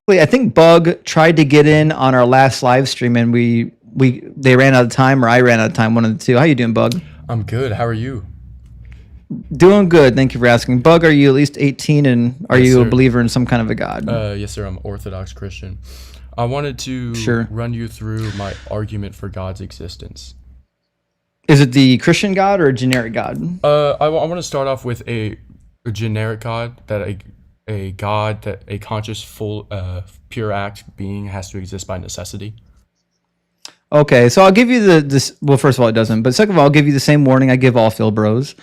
Wait, I think Bug tried to get in on our last live stream, and they ran out of time, or I ran out of time. One of the two. How you doing, Bug? I'm good. How are you? Doing good. Thank you for asking. Bug, are you at least 18, and are Yes, you a sir. believer in some kind of a god? Yes, sir. I'm Orthodox Christian. I wanted to Sure. run you through my argument for God's existence. Is it the Christian god or a generic god? I want to start off with a generic God, that a God that a conscious, full, pure act being has to exist by necessity. Okay, so I'll give you this. Well, first of all, it doesn't. But second of all, I'll give you the same warning I give all Phil Bros,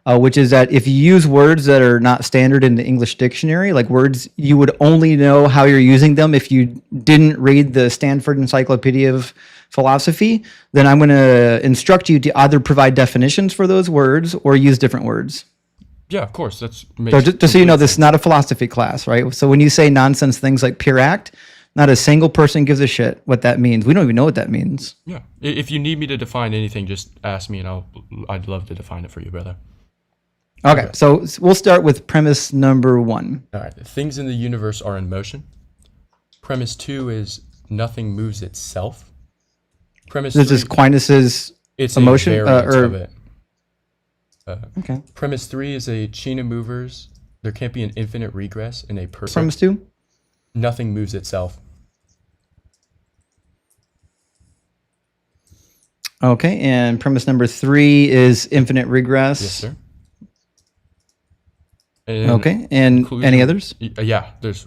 which is that if you use words that are not standard in the English dictionary, like words you would only know how you're using them if you didn't read the Stanford Encyclopedia of Philosophy, then I'm going to instruct you to either provide definitions for those words or use different words. Yeah, of course. That's So just so you know, this is not a philosophy class, right? So when you say nonsense things like pure act, not a single person gives a shit what that means. We don't even know what that means. Yeah. If you need me to define anything, just ask me, and I'd love to define it for you, brother. Okay, so we'll start with premise number 1. All right. Things in the universe are in motion. Premise 2 is nothing moves itself. Premise This 3, is Aquinas's it's emotion, a variant or of it. okay. Premise 3 is a chain of movers. There can't be an infinite regress in a perfect. Premise 2. Nothing moves itself. Okay, and premise number 3 is infinite regress. Yes, sir. And Okay, and any others? Yeah, there's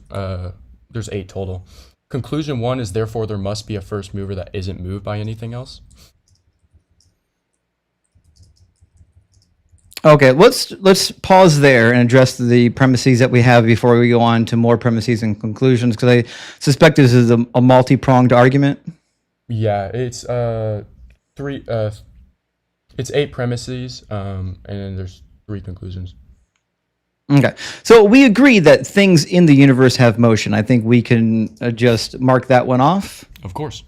8 total. Conclusion 1 is therefore there must be a first mover that isn't moved by anything else. Okay, let's pause there and address the premises that we have before we go on to more premises and conclusions, because I suspect this is a multi-pronged argument. Yeah, it's it's 8 premises, and then there's 3 conclusions. Okay, so we agree that things in the universe have motion. I think we can just mark that one off. Of course.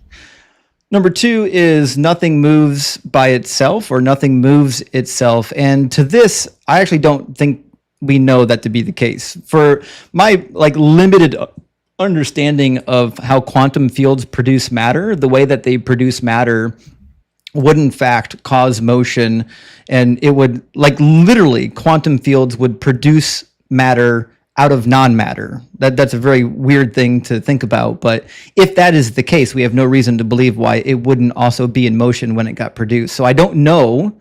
Number 2 is nothing moves by itself, or nothing moves itself. And to this, I actually don't think we know that to be the case. For my limited understanding of how quantum fields produce matter, the way that they produce matter would in fact cause motion, and it would literally quantum fields would produce matter out of non-matter. That's a very weird thing to think about, but if that is the case, we have no reason to believe why it wouldn't also be in motion when it got produced. So I don't know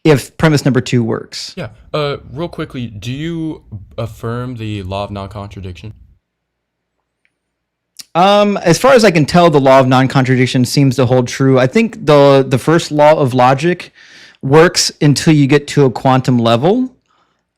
if premise number 2 works. Yeah. Real quickly, do you affirm the law of non-contradiction? As far as I can tell, the law of non-contradiction seems to hold true. I think the first law of logic works until you get to a quantum level.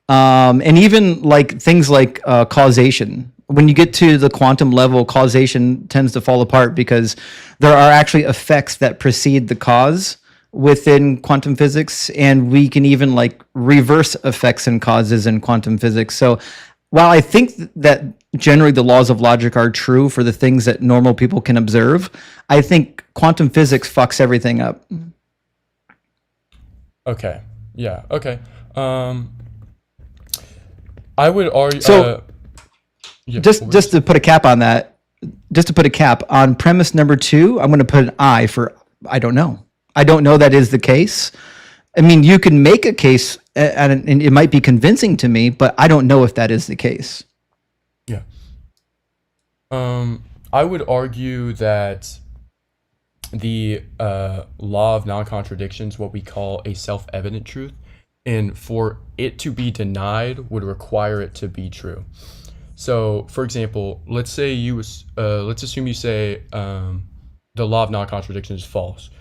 And even things like causation. When you get to the quantum level, causation tends to fall apart because there are actually effects that precede the cause within quantum physics, and we can even reverse effects and causes in quantum physics. So while I think that generally the laws of logic are true for the things that normal people can observe, I think quantum physics fucks everything up. Okay. Yeah. Okay. I would argue. So, yeah, just to put a cap on that, just to put a cap on premise number 2, I'm going to put an I for I don't know. I don't know that is the case. I mean, you can make a case, and it might be convincing to me, but I don't know if that is the case. Yeah. I would argue that the law of non-contradiction is what we call a self-evident truth. And for it to be denied would require it to be true. So, for example, let's assume you say the law of non-contradiction is false.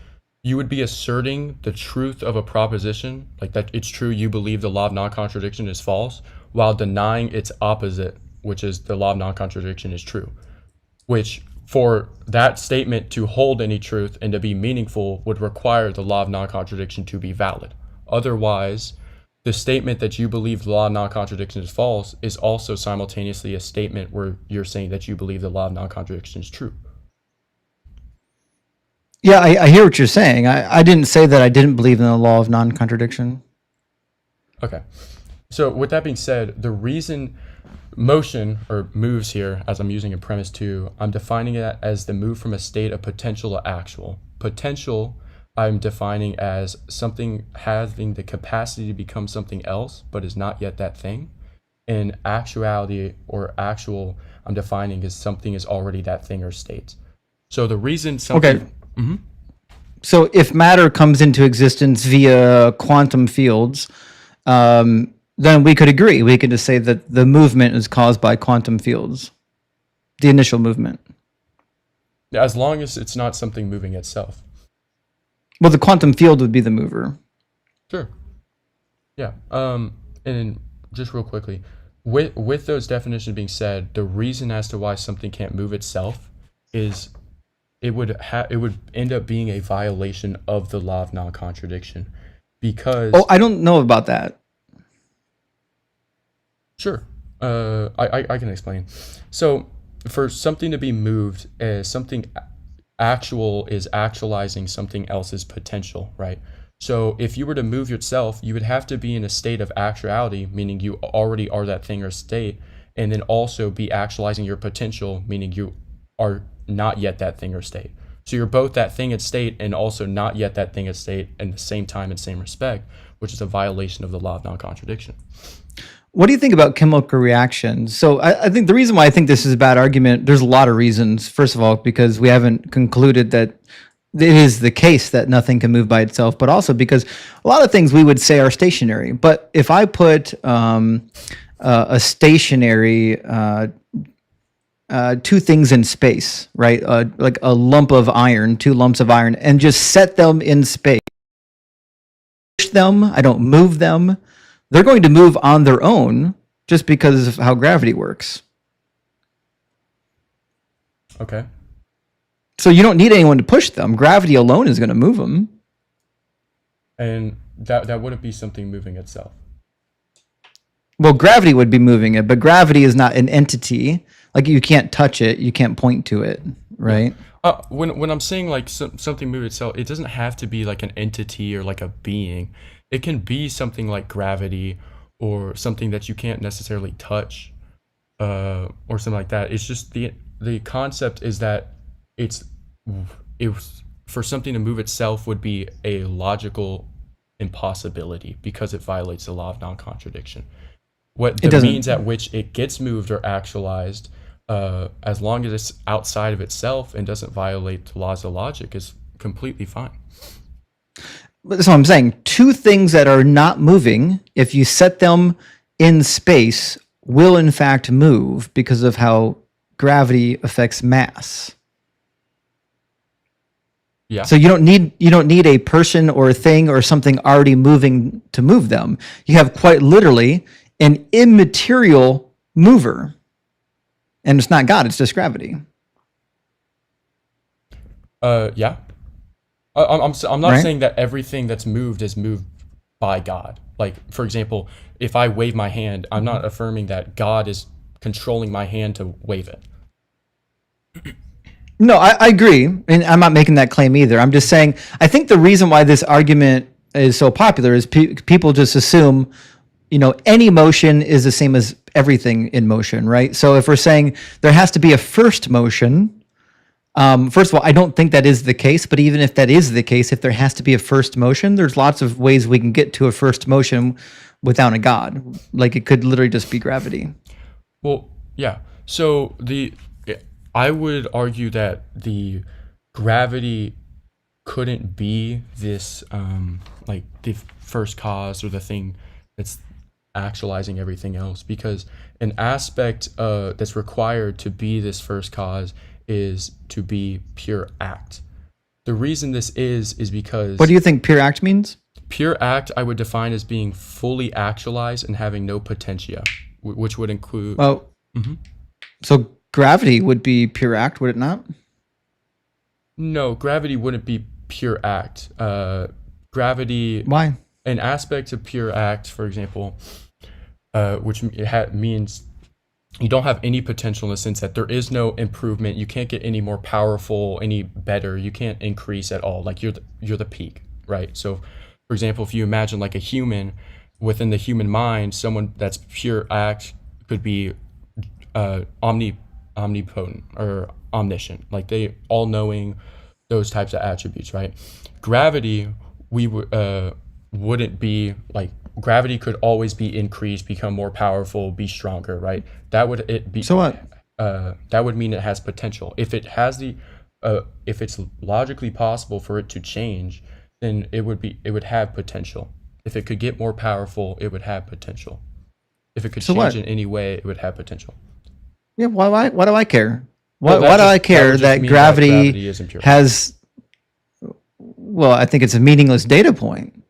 You would be asserting the truth of a proposition, like that it's true, you believe the law of non-contradiction is false, while denying its opposite, which is the law of non-contradiction is true. Which, for that statement to hold any truth and to be meaningful, would require the law of non-contradiction to be valid. Otherwise, the statement that you believe the law of non-contradiction is false is also simultaneously a statement where you're saying that you believe the law of non-contradiction is true. Yeah, I hear what you're saying. I didn't say that I didn't believe in the law of non-contradiction. Okay. So with that being said, the reason Motion or moves here, as I'm using in premise 2, I'm defining it as the move from a state of potential to actual. Potential, I'm defining as something having the capacity to become something else, but is not yet that thing. And actuality or actual, I'm defining as something is already that thing or state. So the reason something. Okay. So if matter comes into existence via quantum fields, then we could agree. We could just say that the movement is caused by quantum fields, the initial movement. As long as it's not something moving itself. Well, the quantum field would be the mover. Sure. Yeah. And just real quickly, with those definitions being said, the reason as to why something can't move itself is it would end up being a violation of the law of non-contradiction, because. Oh, I don't know about that. Sure. I can explain. So for something to be moved, something actual is actualizing something else's potential, right? So if you were to move yourself, you would have to be in a state of actuality, meaning you already are that thing or state, and then also be actualizing your potential, meaning you are not yet that thing or state. So you're both that thing and state and also not yet that thing and state in the same time and same respect, which is a violation of the law of non-contradiction. What do you think about chemical reactions? So I think the reason why I think this is a bad argument, there's a lot of reasons. First of all, because we haven't concluded that it is the case that nothing can move by itself, but also because a lot of things we would say are stationary. But if I put a stationary two things in space, right? Like a lump of iron, two lumps of iron, and just set them in space, push them, I don't move them, they're going to move on their own just because of how gravity works. Okay. So you don't need anyone to push them. Gravity alone is going to move them. And that wouldn't be something moving itself. Well, gravity would be moving it, but gravity is not an entity. Like you can't touch it, you can't point to it, right? When I'm saying like something move itself, it doesn't have to be like an entity or like a being. It can be something like gravity or something that you can't necessarily touch, or something like that. It's just the concept is that it's for something to move itself would be a logical impossibility because it violates the law of non-contradiction. What the means at which it gets moved or actualized, as long as it's outside of itself and doesn't violate the laws of logic, is completely fine. That's what I'm saying. Two things that are not moving, if you set them in space, will in fact move because of how gravity affects mass. Yeah. So you don't need a person or a thing or something already moving to move them. You have quite literally an immaterial mover. And it's not God, it's just gravity. Yeah. I'm not Right? saying that everything that's moved is moved by God. Like, for example, if I wave my hand, I'm not affirming that God is controlling my hand to wave it. No, I agree. And I'm not making that claim either. I'm just saying, I think the reason why this argument is so popular is people just assume, any motion is the same as everything in motion, right? So if we're saying there has to be a first motion, first of all, I don't think that is the case, but even if that is the case, if there has to be a first motion, there's lots of ways we can get to a first motion without a God. Like it could literally just be gravity. Well, yeah. So I would argue that the gravity couldn't be this, like the first cause or the thing that's actualizing everything else, because an aspect that's required to be this first cause is to be pure act. The reason this is because... What do you think pure act means? Pure act I would define as being fully actualized and having no potentia, which would include... Well, so gravity would be pure act, would it not? No, gravity wouldn't be pure act. Gravity... Why? An aspect of pure act, for example, which means you don't have any potential in the sense that there is no improvement. You can't get any more powerful, any better. You can't increase at all. Like you're the peak, right? So, for example, if you imagine like a human, within the human mind, someone that's pure act could be omnipotent or omniscient, like they all knowing, those types of attributes, right? Gravity, wouldn't be like, gravity could always be increased, become more powerful, be stronger, right? That would it be. So what? That would mean it has potential. If it has if it's logically possible for it to change, then it would have potential. If it could get more powerful, it would have potential. If it could So change what? in any way, it would have potential. Yeah, why do I care? Well, Why do I that care would just that mean gravity isn't pure. has? Well, I think it's a meaningless data point.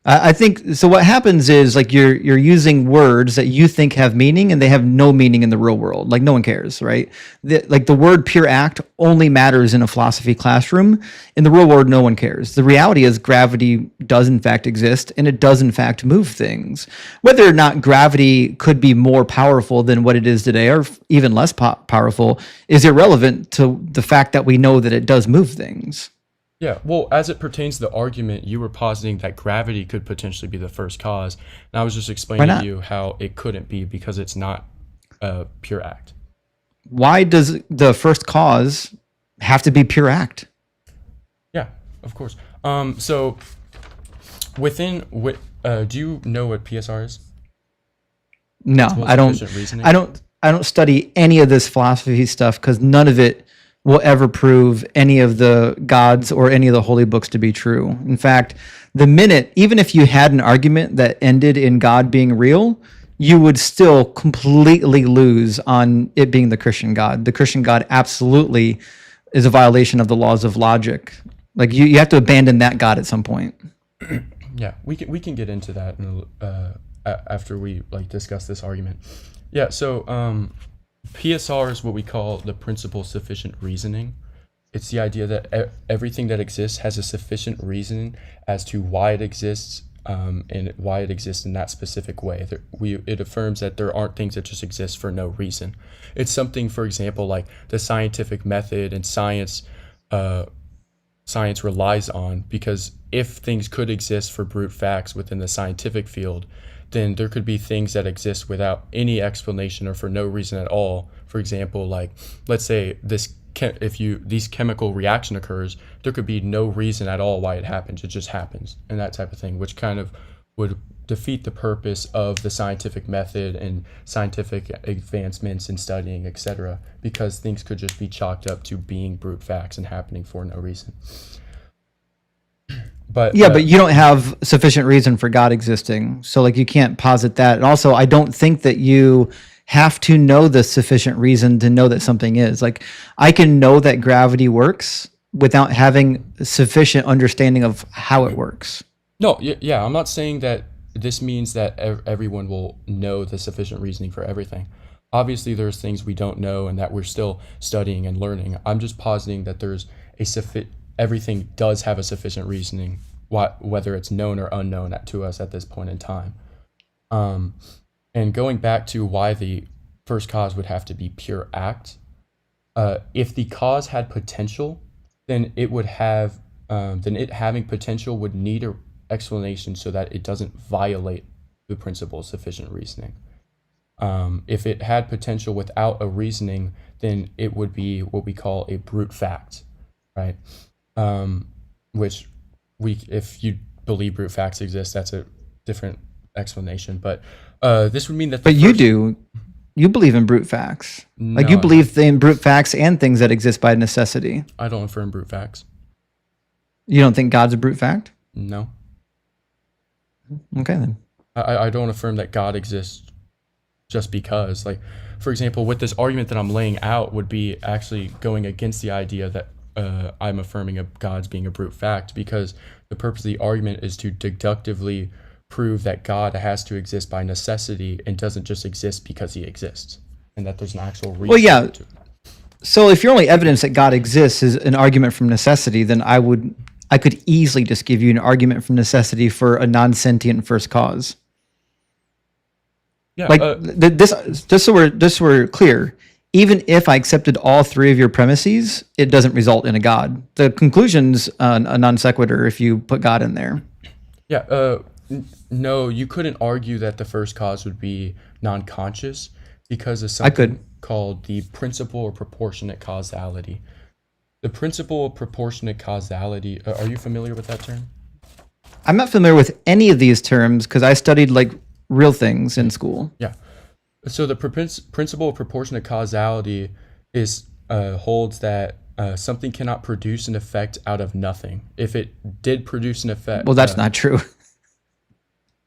I think so. What happens is like you're using words that you think have meaning, and they have no meaning in the real world. Like no one cares, right? Like the word "pure act" only matters in a philosophy classroom. In the real world, no one cares. The reality is gravity does in fact exist, and it does in fact move things. Whether or not gravity could be more powerful than what it is today, or even less powerful, is irrelevant to the fact that we know that it does move things. Yeah, well, as it pertains to the argument, you were positing that gravity could potentially be the first cause, and I was just Why explaining to not? you how it couldn't be because it's not a pure act. Why does the first cause have to be pure act? Yeah, of course. So do you know what PSR is? No, Principle of I don't. sufficient reasoning. I don't study any of this philosophy stuff because none of it will ever prove any of the gods or any of the holy books to be true. In fact, the minute, even if you had an argument that ended in God being real, you would still completely lose on it being the Christian God. The Christian God absolutely is a violation of the laws of logic. Like you have to abandon that God at some point. Yeah, we can get into that after we like discuss this argument. Yeah, so PSR is what we call the principle of sufficient reasoning. It's the idea that everything that exists has a sufficient reason as to why it exists, and why it exists in that specific way. It affirms that there aren't things that just exist for no reason. It's something, for example, like the scientific method and science relies on, because if things could exist for brute facts within the scientific field, then there could be things that exist without any explanation or for no reason at all. For example, like let's say this chemical reaction occurs, there could be no reason at all why it happens. It just happens, and that type of thing, which kind of would defeat the purpose of the scientific method and scientific advancements in studying, etc., because things could just be chalked up to being brute facts and happening for no reason. But Yeah, but you don't have sufficient reason for God existing. So like you can't posit that. And also I don't think that you have to know the sufficient reason to know that something is. Like I can know that gravity works without having sufficient understanding of how it works. no, yeah, I'm not saying that this means that everyone will know the sufficient reasoning for everything. Obviously, there's things we don't know and that we're still studying and learning. I'm just positing that there's everything does have a sufficient reasoning, whether it's known or unknown to us at this point in time. And going back to why the first cause would have to be pure act, if the cause had potential, then it would have, then it having potential would need an explanation so that it doesn't violate the principle of sufficient reasoning. If it had potential without a reasoning, then it would be what we call a brute fact, right? Which if you believe brute facts exist, that's a different explanation. But this would mean that. But you do. You believe in brute facts. Like you No, believe in brute facts and things that exist by necessity. I don't affirm brute facts. You don't think God's a brute fact? No, Okay then. I don't affirm that God exists just because. Like, for example, with this argument that I'm laying out would be actually going against the idea that I'm affirming of God's being a brute fact, because the purpose of the argument is to deductively prove that God has to exist by necessity and doesn't just exist because he exists, and that there's an actual reason. Well, yeah. So if your only evidence that God exists is an argument from necessity, then I could easily just give you an argument from necessity for a non-sentient first cause. Yeah, Like this, just so we're clear, even if I accepted all three of your premises, it doesn't result in a God. The conclusion's a non sequitur if you put God in there. yeah. No, you couldn't argue that the first cause would be non-conscious, because of I could. something called the principle of proportionate causality. The principle of proportionate causality, are you familiar with that term? I'm not familiar with any of these terms because I studied like real things in school. Yeah. So the principle of proportionate causality is holds that something cannot produce an effect out of nothing. If it did produce an effect, Well, that's not true.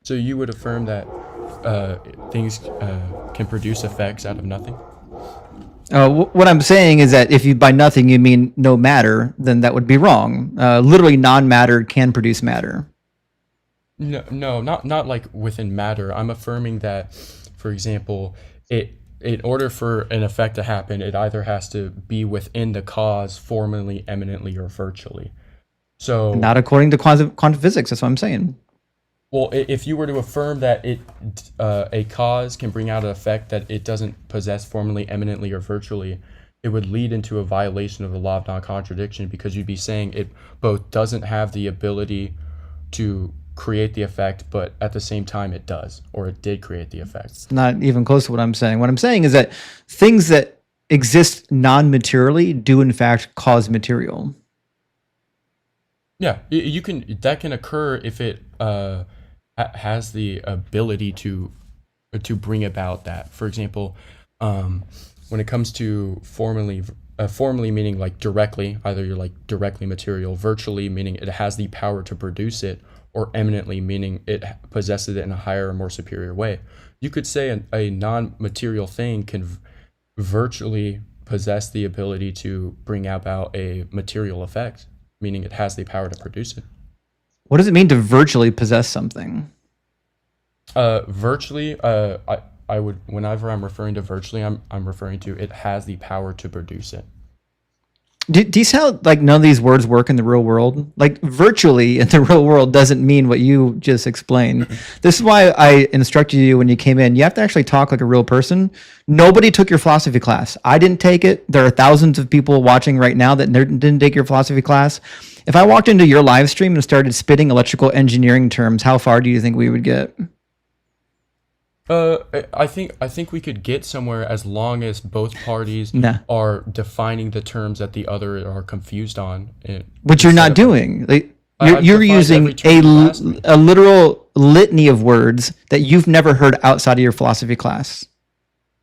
so you would affirm that things can produce effects out of nothing? What I'm saying is that if you by nothing you mean no matter, then that would be wrong. Literally, non-matter can produce matter. No, not like within matter. I'm affirming that, for example, in order for an effect to happen, it either has to be within the cause, formally, eminently, or virtually. So, Not according to quantum physics. That's what I'm saying. well, if you were to affirm that a cause can bring out an effect that it doesn't possess formally, eminently, or virtually, it would lead into a violation of the law of non-contradiction, because you'd be saying it both doesn't have the ability to create the effect, but at the same time it does, or it did create the effect. It's not even close to what I'm saying. What I'm saying is that things that exist non-materially do in fact cause material. Yeah, you can. That can occur if it has the ability to bring about that. For example, when it comes to formally meaning like directly, either you're like directly material, virtually meaning it has the power to produce it, or eminently meaning it possesses it in a higher or more superior way. You could say a non-material thing can virtually possess the ability to bring about a material effect, meaning it has the power to produce it. What does it mean to virtually possess something? Virtually, I would, whenever I'm referring to virtually, I'm referring to it has the power to produce it. Do you see how like none of these words work in the real world? Like virtually in the real world doesn't mean what you just explained. This is why I instructed you when you came in. You have to actually talk like a real person. Nobody took your philosophy class. I didn't take it. There are thousands of people watching right now that didn't take your philosophy class. If I walked into your live stream and started spitting electrical engineering terms, how far do you think we would get? I think we could get somewhere as long as both parties Nah. are defining the terms that the other are confused on. Which you're not doing. Like, you're defined using every term you asked me. a literal litany of words that you've never heard outside of your philosophy class.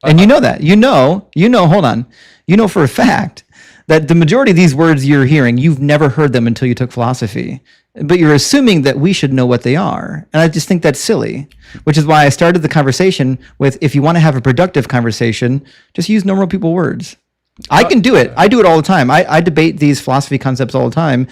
And you know that. Hold on. You know for a fact that the majority of these words you're hearing, you've never heard them until you took philosophy. But you're assuming that we should know what they are. And I just think that's silly, which is why I started the conversation with, if you want to have a productive conversation, just use normal people words. I can do it. I do it all the time. I debate these philosophy concepts all the time.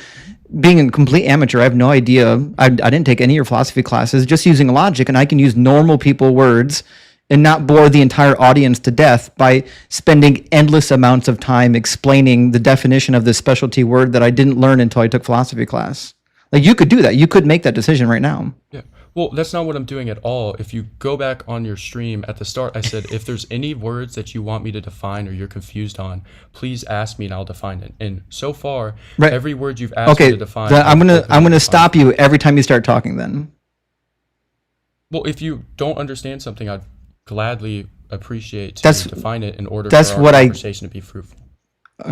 Being a complete amateur, I have no idea. I didn't take any of your philosophy classes, just using logic, and I can use normal people words and not bore the entire audience to death by spending endless amounts of time explaining the definition of this specialty word that I didn't learn until I took philosophy class. Like, you could do that. You could make that decision right now. Yeah. Well, that's not what I'm doing at all. If you go back on your stream at the start, I said, if there's any words that you want me to define or you're confused on, please ask me and I'll define it. And so far, Right. every word you've asked me to define, I'm gonna defined. stop you every time you start talking. Then Well, if you don't understand something, I'd gladly appreciate to That's- define it in order that's for our what conversation to be fruitful.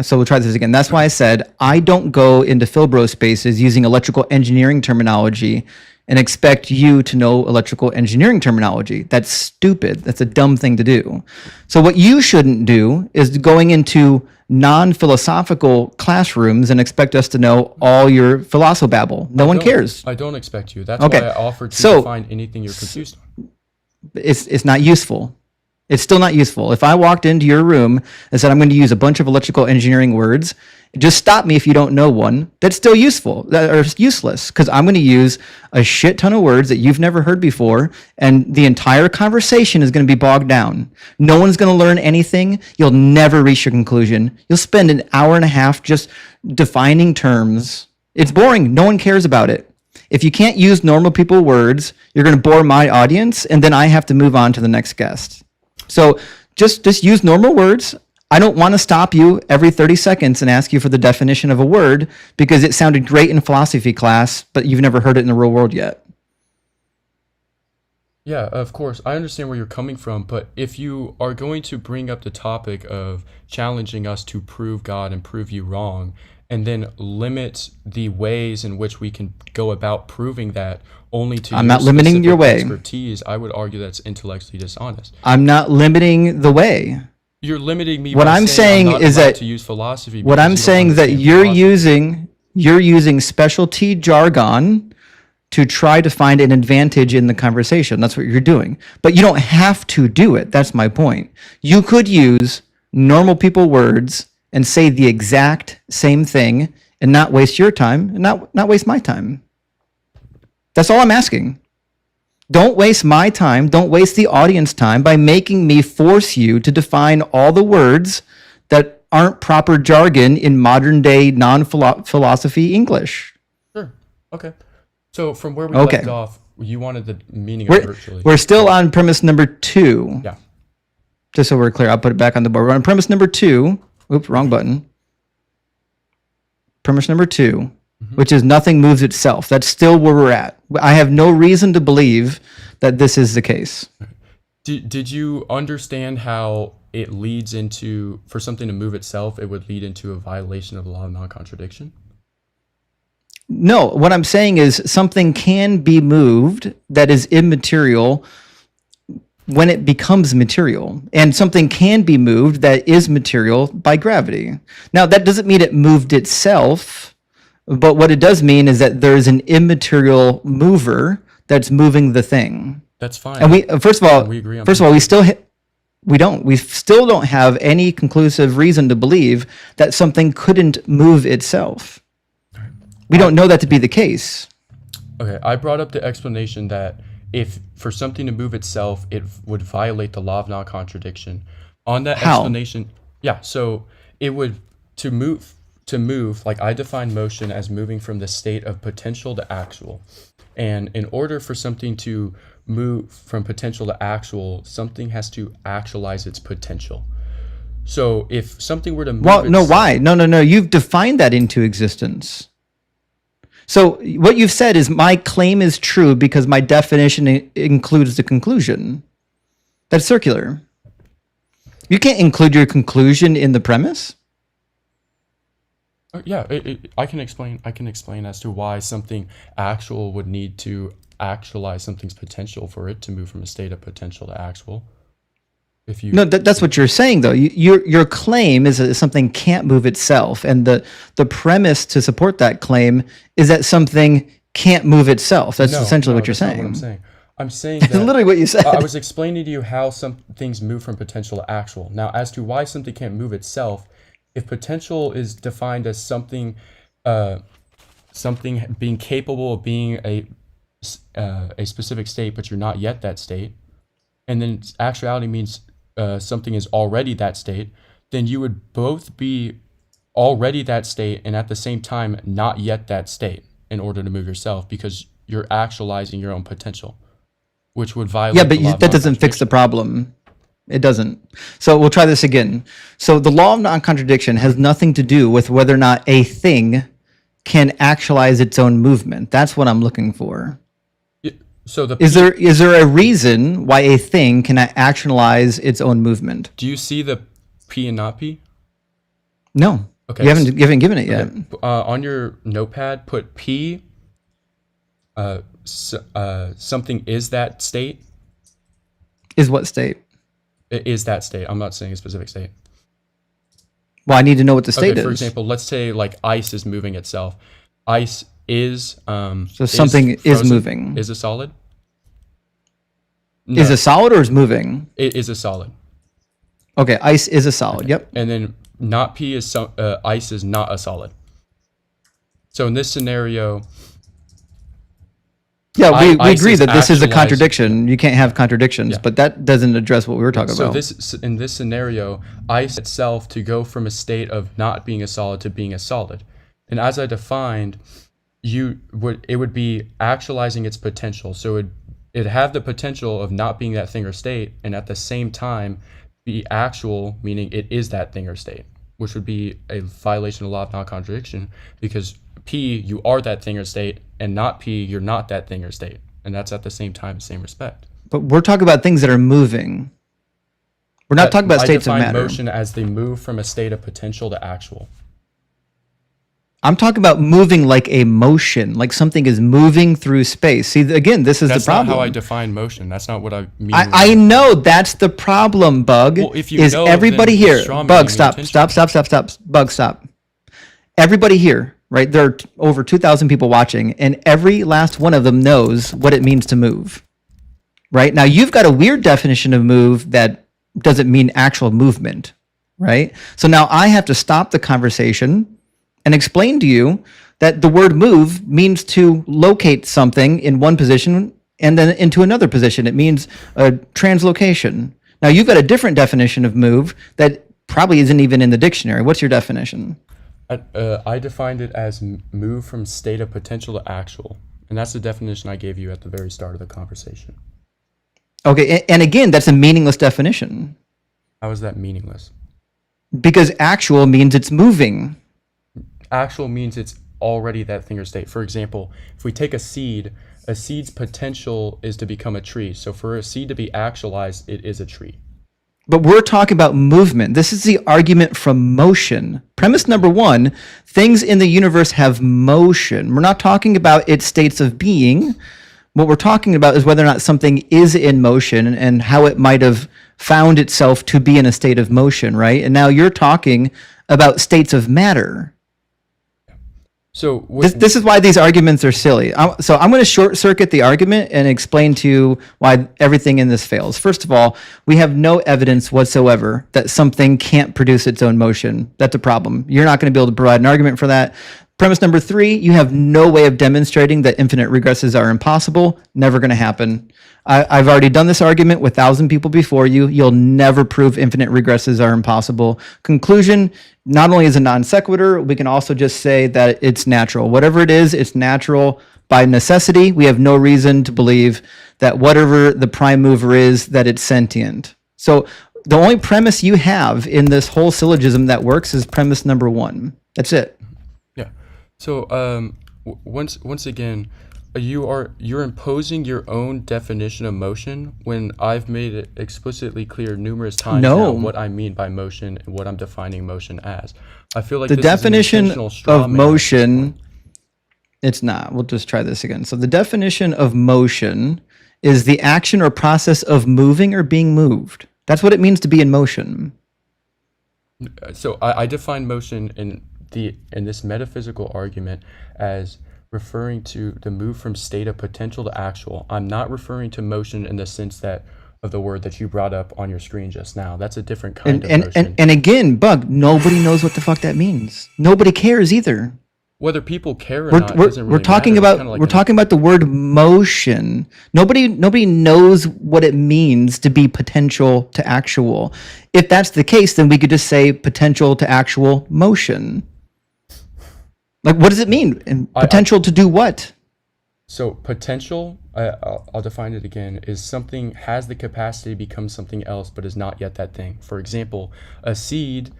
so we'll try this again. That's why I said I don't go into Philbro spaces using electrical engineering terminology and expect you to know electrical engineering terminology. That's stupid. That's a dumb thing to do. So what you shouldn't do is going into non-philosophical classrooms and expect us to know all your philosophabble. No one cares. I don't expect you. That's Okay. why I offered to So- define anything you're confused on. It's not useful. It's still not useful. If I walked into your room and said, I'm going to use a bunch of electrical engineering words, just stop me if you don't know one. That's still useful or useless, because I'm going to use a shit ton of words that you've never heard before, and the entire conversation is going to be bogged down. No one's going to learn anything. You'll never reach a conclusion. You'll spend an hour and a half just defining terms. It's boring. No one cares about it. If you can't use normal people words, you're going to bore my audience, and then I have to move on to the next guest. So just use normal words. I don't want to stop you every 30 seconds and ask you for the definition of a word because it sounded great in philosophy class, but you've never heard it in the real world yet. Yeah, of course. I understand where you're coming from, but if you are going to bring up the topic of challenging us to prove God and prove you wrong, and then limit the ways in which we can go about proving that only to I'm your not limiting your specific way. expertise, I would argue that's intellectually dishonest. I'm not limiting the way. You're limiting me What by I'm saying I'm saying not is allowed that to use philosophy what because I'm you don't saying that understand philosophy. you're using specialty jargon to try to find an advantage in the conversation. That's what you're doing. But you don't have to do it. That's my point. You could use normal people words and say the exact same thing and not waste your time and not waste my time. That's all I'm asking. Don't waste my time. Don't waste the audience time by making me force you to define all the words that aren't proper jargon in modern day non-philosophy English. Sure. Okay. So from where we left Okay. off, you wanted the meaning of We're, virtually. we're still on premise number 2. Yeah. Just so we're clear, I'll put it back on the board. We're on premise number 2. Oops, wrong button. Premise number 2, which is nothing moves itself. That's still where we're at. I have no reason to believe that this is the case. Did you understand how it leads into, for something to move itself, it would lead into a violation of the law of non-contradiction? No, what I'm saying is something can be moved that is immaterial when it becomes material, and something can be moved that is material by gravity. Now, that doesn't mean it moved itself, but what it does mean is that there is an immaterial mover that's moving the thing. That's fine. And we first of all, We agree on we still don't have any conclusive reason to believe that something couldn't move itself. We don't know that to be the case. Okay, I brought up the explanation that if for something to move itself, it would violate the law of non-contradiction. On that How? explanation, yeah, so it would to move, like I define motion as moving from the state of potential to actual. And in order for something to move from potential to actual, something has to actualize its potential. So if something were to move Well, no, itself, why? No. You've defined that into existence. So what you've said is my claim is true because my definition includes the conclusion. That's circular. You can't include your conclusion in the premise. yeah, I can explain. I can explain as to why something actual would need to actualize something's potential for it to move from a state of potential to actual. If you No, that's what you're saying, though. Your claim is that something can't move itself, and the premise to support that claim is that something can't move itself. That's essentially what you're that's not saying. what I'm saying. I'm saying That's that literally what you said. I was explaining to you how some things move from potential to actual. Now, as to why something can't move itself, if potential is defined as something, something being capable of being a specific state, but you're not yet that state, and then actuality means something is already that state, then you would both be already that state and at the same time not yet that state in order to move yourself because you're actualizing your own potential, which would violate Yeah, but the law of that doesn't fix the non-contradiction. problem. It doesn't. So we'll try this again. So the law of non-contradiction has nothing to do with whether or not a thing can actualize its own movement. That's what I'm looking for. So the Is there a reason why a thing cannot actualize its own movement? do you see the P and not P? No. Okay, You haven't given it yet. On your notepad, put P. Something is that state. Is what state? It is that state. I'm not saying a specific state. Well, I need to know what the state is. For example, let's say like ice is moving itself. Ice is So something is frozen. moving. Is a solid? Is a solid or is moving? It is a solid. Okay, ice is a solid. Yep. And then not P is ice is not a solid. So in this scenario, Yeah, we ice agree is that this is a actualized. contradiction. You can't have contradictions, but that doesn't address what we were talking so about. this in this scenario, ice itself to go from a state of not being a solid to being a solid. And as I defined, it would be actualizing its potential. So it'd have the potential of not being that thing or state, and at the same time be actual, meaning it is that thing or state, which would be a violation of the law of non-contradiction because P, you are that thing or state, and not P, you're not that thing or state. And that's at the same time, same respect. But we're talking about things that are moving. We're not talking about states of I define matter. motion as they move from a state of potential to actual. I'm talking about moving like a motion, like something is moving through space. See, again, this is That's the problem. not how I define motion. That's not what I mean. I know that's the problem, Bug. Well, if you is know, everybody then here? straw Bug, manning stop. Bug, stop. Everybody here, right? There are over 2,000 people watching, and every last one of them knows what it means to move. Right? Now, you've got a weird definition of move that doesn't mean actual movement, right? So now I have to stop the conversation and explain to you that the word move means to locate something in one position and then into another position. It means a translocation. Now, you've got a different definition of move that probably isn't even in the dictionary. What's your definition? I defined it as move from state of potential to actual. And that's the definition I gave you at the very start of the conversation. Okay, and again, that's a meaningless definition. How is that meaningless? Because actual means it's moving. Actual means it's already that thing or state. For example, if we take a seed's potential is to become a tree. So for a seed to be actualized, it is a tree. But we're talking about movement. This is the argument from motion. Premise number one, things in the universe have motion. We're not talking about its states of being. What we're talking about is whether or not something is in motion and how it might have found itself to be in a state of motion, right? And now you're talking about states of matter. So this is why these arguments are silly. So I'm going to short circuit the argument and explain to you why everything in this fails. First of all, we have no evidence whatsoever that something can't produce its own motion. That's a problem. You're not going to be able to provide an argument for that. Premise number three, you have no way of demonstrating that infinite regresses are impossible. Never going to happen. I've already done this argument with 1,000 people before you. You'll never prove infinite regresses are impossible. Conclusion, not only is it non sequitur, we can also just say that it's natural. Whatever it is, it's natural by necessity. We have no reason to believe that whatever the prime mover is, that it's sentient. So the only premise you have in this whole syllogism that works is premise number one. That's it. Yeah. So once again, you're imposing your own definition of motion when I've made it explicitly clear numerous times now what I mean by motion and what I'm defining motion as. I feel like the this is an definition intentional straw of man. motion, it's not. We'll just try this again. So the definition of motion is the action or process of moving or being moved. That's what it means to be in motion. So I define motion in this metaphysical argument as referring to the move from state of potential to actual. I'm not referring to motion in the sense that of the word that you brought up on your screen just now. That's a different kind of motion. And again, Bug, nobody knows what the fuck that means. Nobody cares either. Whether people care or not doesn't really we're talking matter. about we're talking about the word motion. Nobody knows what it means to be potential to actual. If that's the case, then we could just say potential to actual motion. Like, what does it mean? And potential to do what? So potential, I'll define it again, is something has the capacity to become something else, but is not yet that thing. For example, a seed's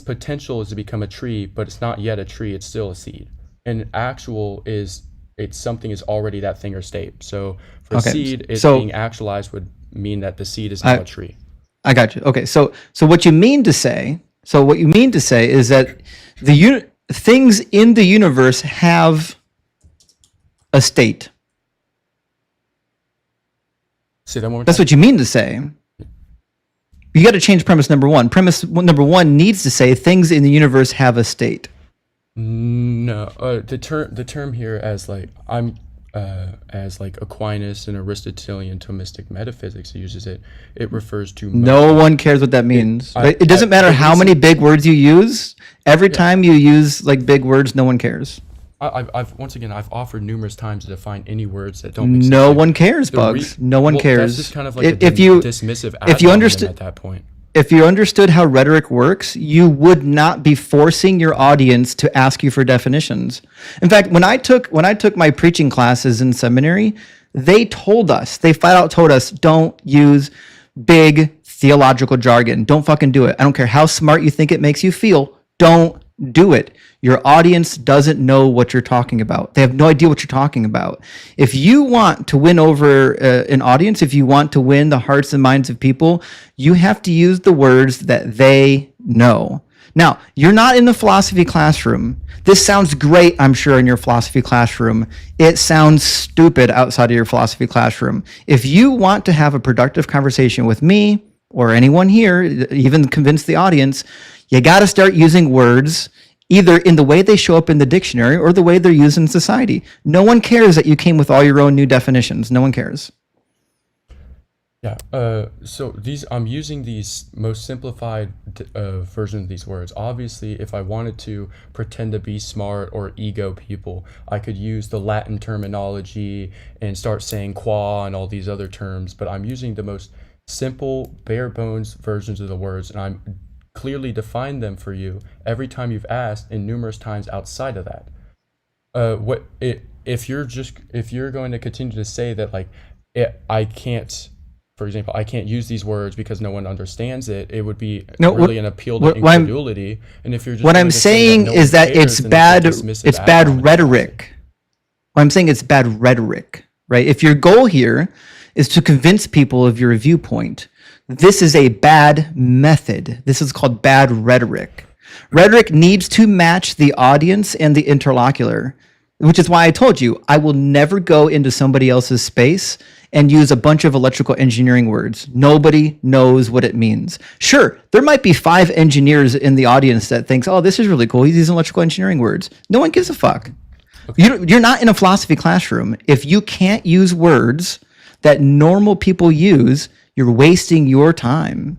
potential is to become a tree, but it's not yet a tree. It's still a seed. And actual it's something is already that thing or state. So for a seed, being actualized would mean that the seed is now a tree. I got you. Okay, so what you mean to say? So what you mean to say is that things in the universe have a state. Say that one more time. That's what you mean to say. You got to change premise number one. Premise number one needs to say things in the universe have a state. No, the term here as like Aquinas and Aristotelian Thomistic metaphysics uses it. It refers to motion. No one cares what that means. It doesn't matter how many big words you use. Every time you use like big words, no one cares. I've offered numerous times to define any words that don't make sense. No one cares, Bugs. No one cares. That's just kind of like dismissive ad hominem at that point. If you understood how rhetoric works, you would not be forcing your audience to ask you for definitions. In fact, when I took my preaching classes in seminary, they flat out told us, don't use big theological jargon. Don't fucking do it. I don't care how smart you think it makes you feel. Don't Do it. Your audience doesn't know what you're talking about. They have no idea what you're talking about. If you want to win over an audience, if you want to win the hearts and minds of people, you have to use the words that they know. Now, you're not in the philosophy classroom. This sounds great, I'm sure, in your philosophy classroom. It sounds stupid outside of your philosophy classroom. If you want to have a productive conversation with me or anyone here, even convince the audience, you got to start using words either in the way they show up in the dictionary or the way they're used in society. No one cares that you came with all your own new definitions. No one cares. Yeah. So I'm using these most simplified version of these words. Obviously, if I wanted to pretend to be smart or ego people, I could use the Latin terminology and start saying qua and all these other terms. But I'm using the most simple, bare bones versions of the words, and I'm clearly defined them for you every time you've asked, and numerous times outside of that. If you're going to continue to say that I can't. For example, I can't use these words because no one understands it. It would be really an appeal to incredulity. And if you're just what I'm saying is that it's bad. It's bad rhetoric. What I'm saying it's bad rhetoric, right? If your goal here is to convince people of your viewpoint, this is a bad method. This is called bad rhetoric. Rhetoric needs to match the audience and the interlocutor, which is why I told you I will never go into somebody else's space and use a bunch of electrical engineering words. Nobody knows what it means. Sure, there might be 5 engineers in the audience that thinks, oh, this is really cool. He's using electrical engineering words. No one gives a fuck. Okay. You're not in a philosophy classroom. If you can't use words that normal people use, you're wasting your time.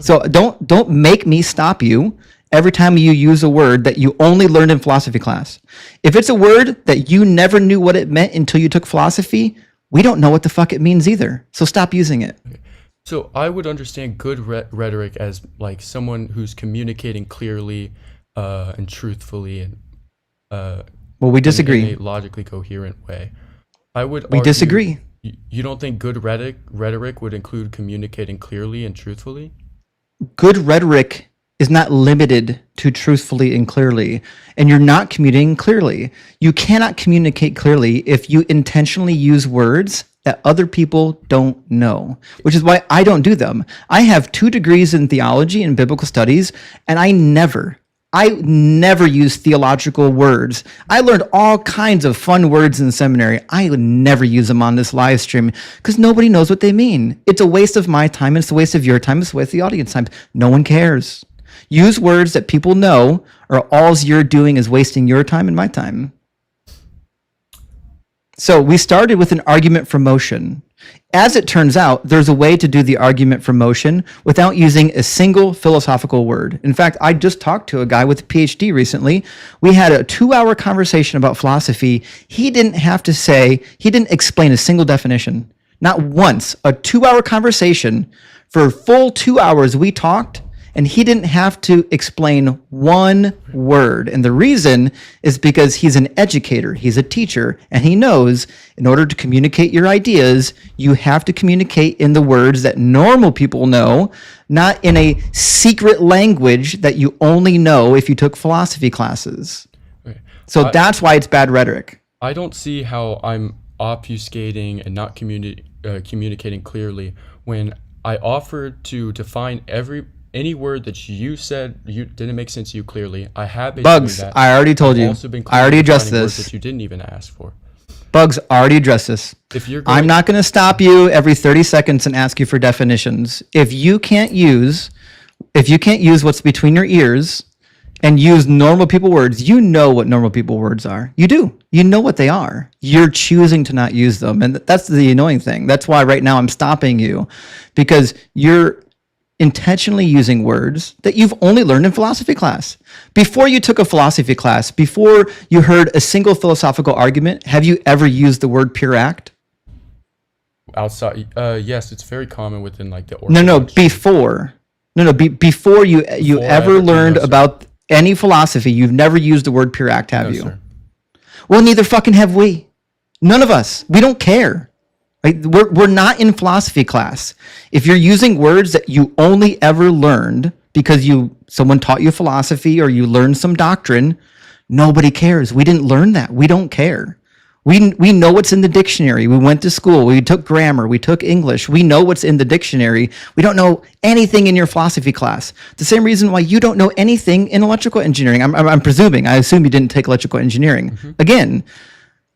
So don't make me stop you every time you use a word that you only learned in philosophy class. If it's a word that you never knew what it meant until you took philosophy, we don't know what the fuck it means either. So stop using it. Okay. So I would understand good rhetoric as like someone who's communicating clearly and truthfully and well, we disagree. In a logically coherent way. We disagree. You don't think good rhetoric would include communicating clearly and truthfully? Good rhetoric is not limited to truthfully and clearly, and you're not communicating clearly. You cannot communicate clearly if you intentionally use words that other people don't know, which is why I don't do them. I have 2 degrees in theology and biblical studies, and I never use theological words. I learned all kinds of fun words in seminary. I would never use them on this live stream because nobody knows what they mean. It's a waste of my time. It's a waste of your time. It's a waste of the audience time. No one cares. Use words that people know, or all you're doing is wasting your time and my time. So we started with an argument for motion. As it turns out, there's a way to do the argument for motion without using a single philosophical word. In fact, I just talked to a guy with a PhD recently. We had a 2-hour conversation about philosophy. He didn't explain a single definition. Not once. A 2-hour conversation. For a full 2 hours, we talked, and he didn't have to explain one word. And the reason is because he's an educator, he's a teacher, and he knows in order to communicate your ideas, you have to communicate in the words that normal people know, not in a secret language that you only know if you took philosophy classes. Okay. So that's why it's bad rhetoric. I don't see how I'm obfuscating and not communicating clearly when I offered to define any word that you said you didn't make sense to you clearly. I have been Bugs, doing that. I already told you. I already addressed words this. that you didn't even ask for. Bugs, already addressed this. I'm not going to stop you every 30 seconds and ask you for definitions. If you can't use what's between your ears and use normal people words, you know what normal people words are. You do. You know what they are. You're choosing to not use them. And that's the annoying thing. That's why right now I'm stopping you, because you're intentionally using words that you've only learned in philosophy class. Before you took a philosophy class, before you heard a single philosophical argument, have you ever used the word pure act? Outside, yes, it's very common within like the before you ever learned about any philosophy, you've never used the word pure act, have you? Sir. Well, neither fucking have we. None of us. We don't care. Right? We're not in philosophy class. If you're using words that you only ever learned because someone taught you philosophy or you learned some doctrine. Nobody cares. We didn't learn that. We don't care. We know what's in the dictionary. We went to school. We took grammar. We took English. We know what's in the dictionary. We don't know anything in your philosophy class. The same reason why you don't know anything in electrical engineering. I'm presuming. I assume you didn't take electrical engineering. Again,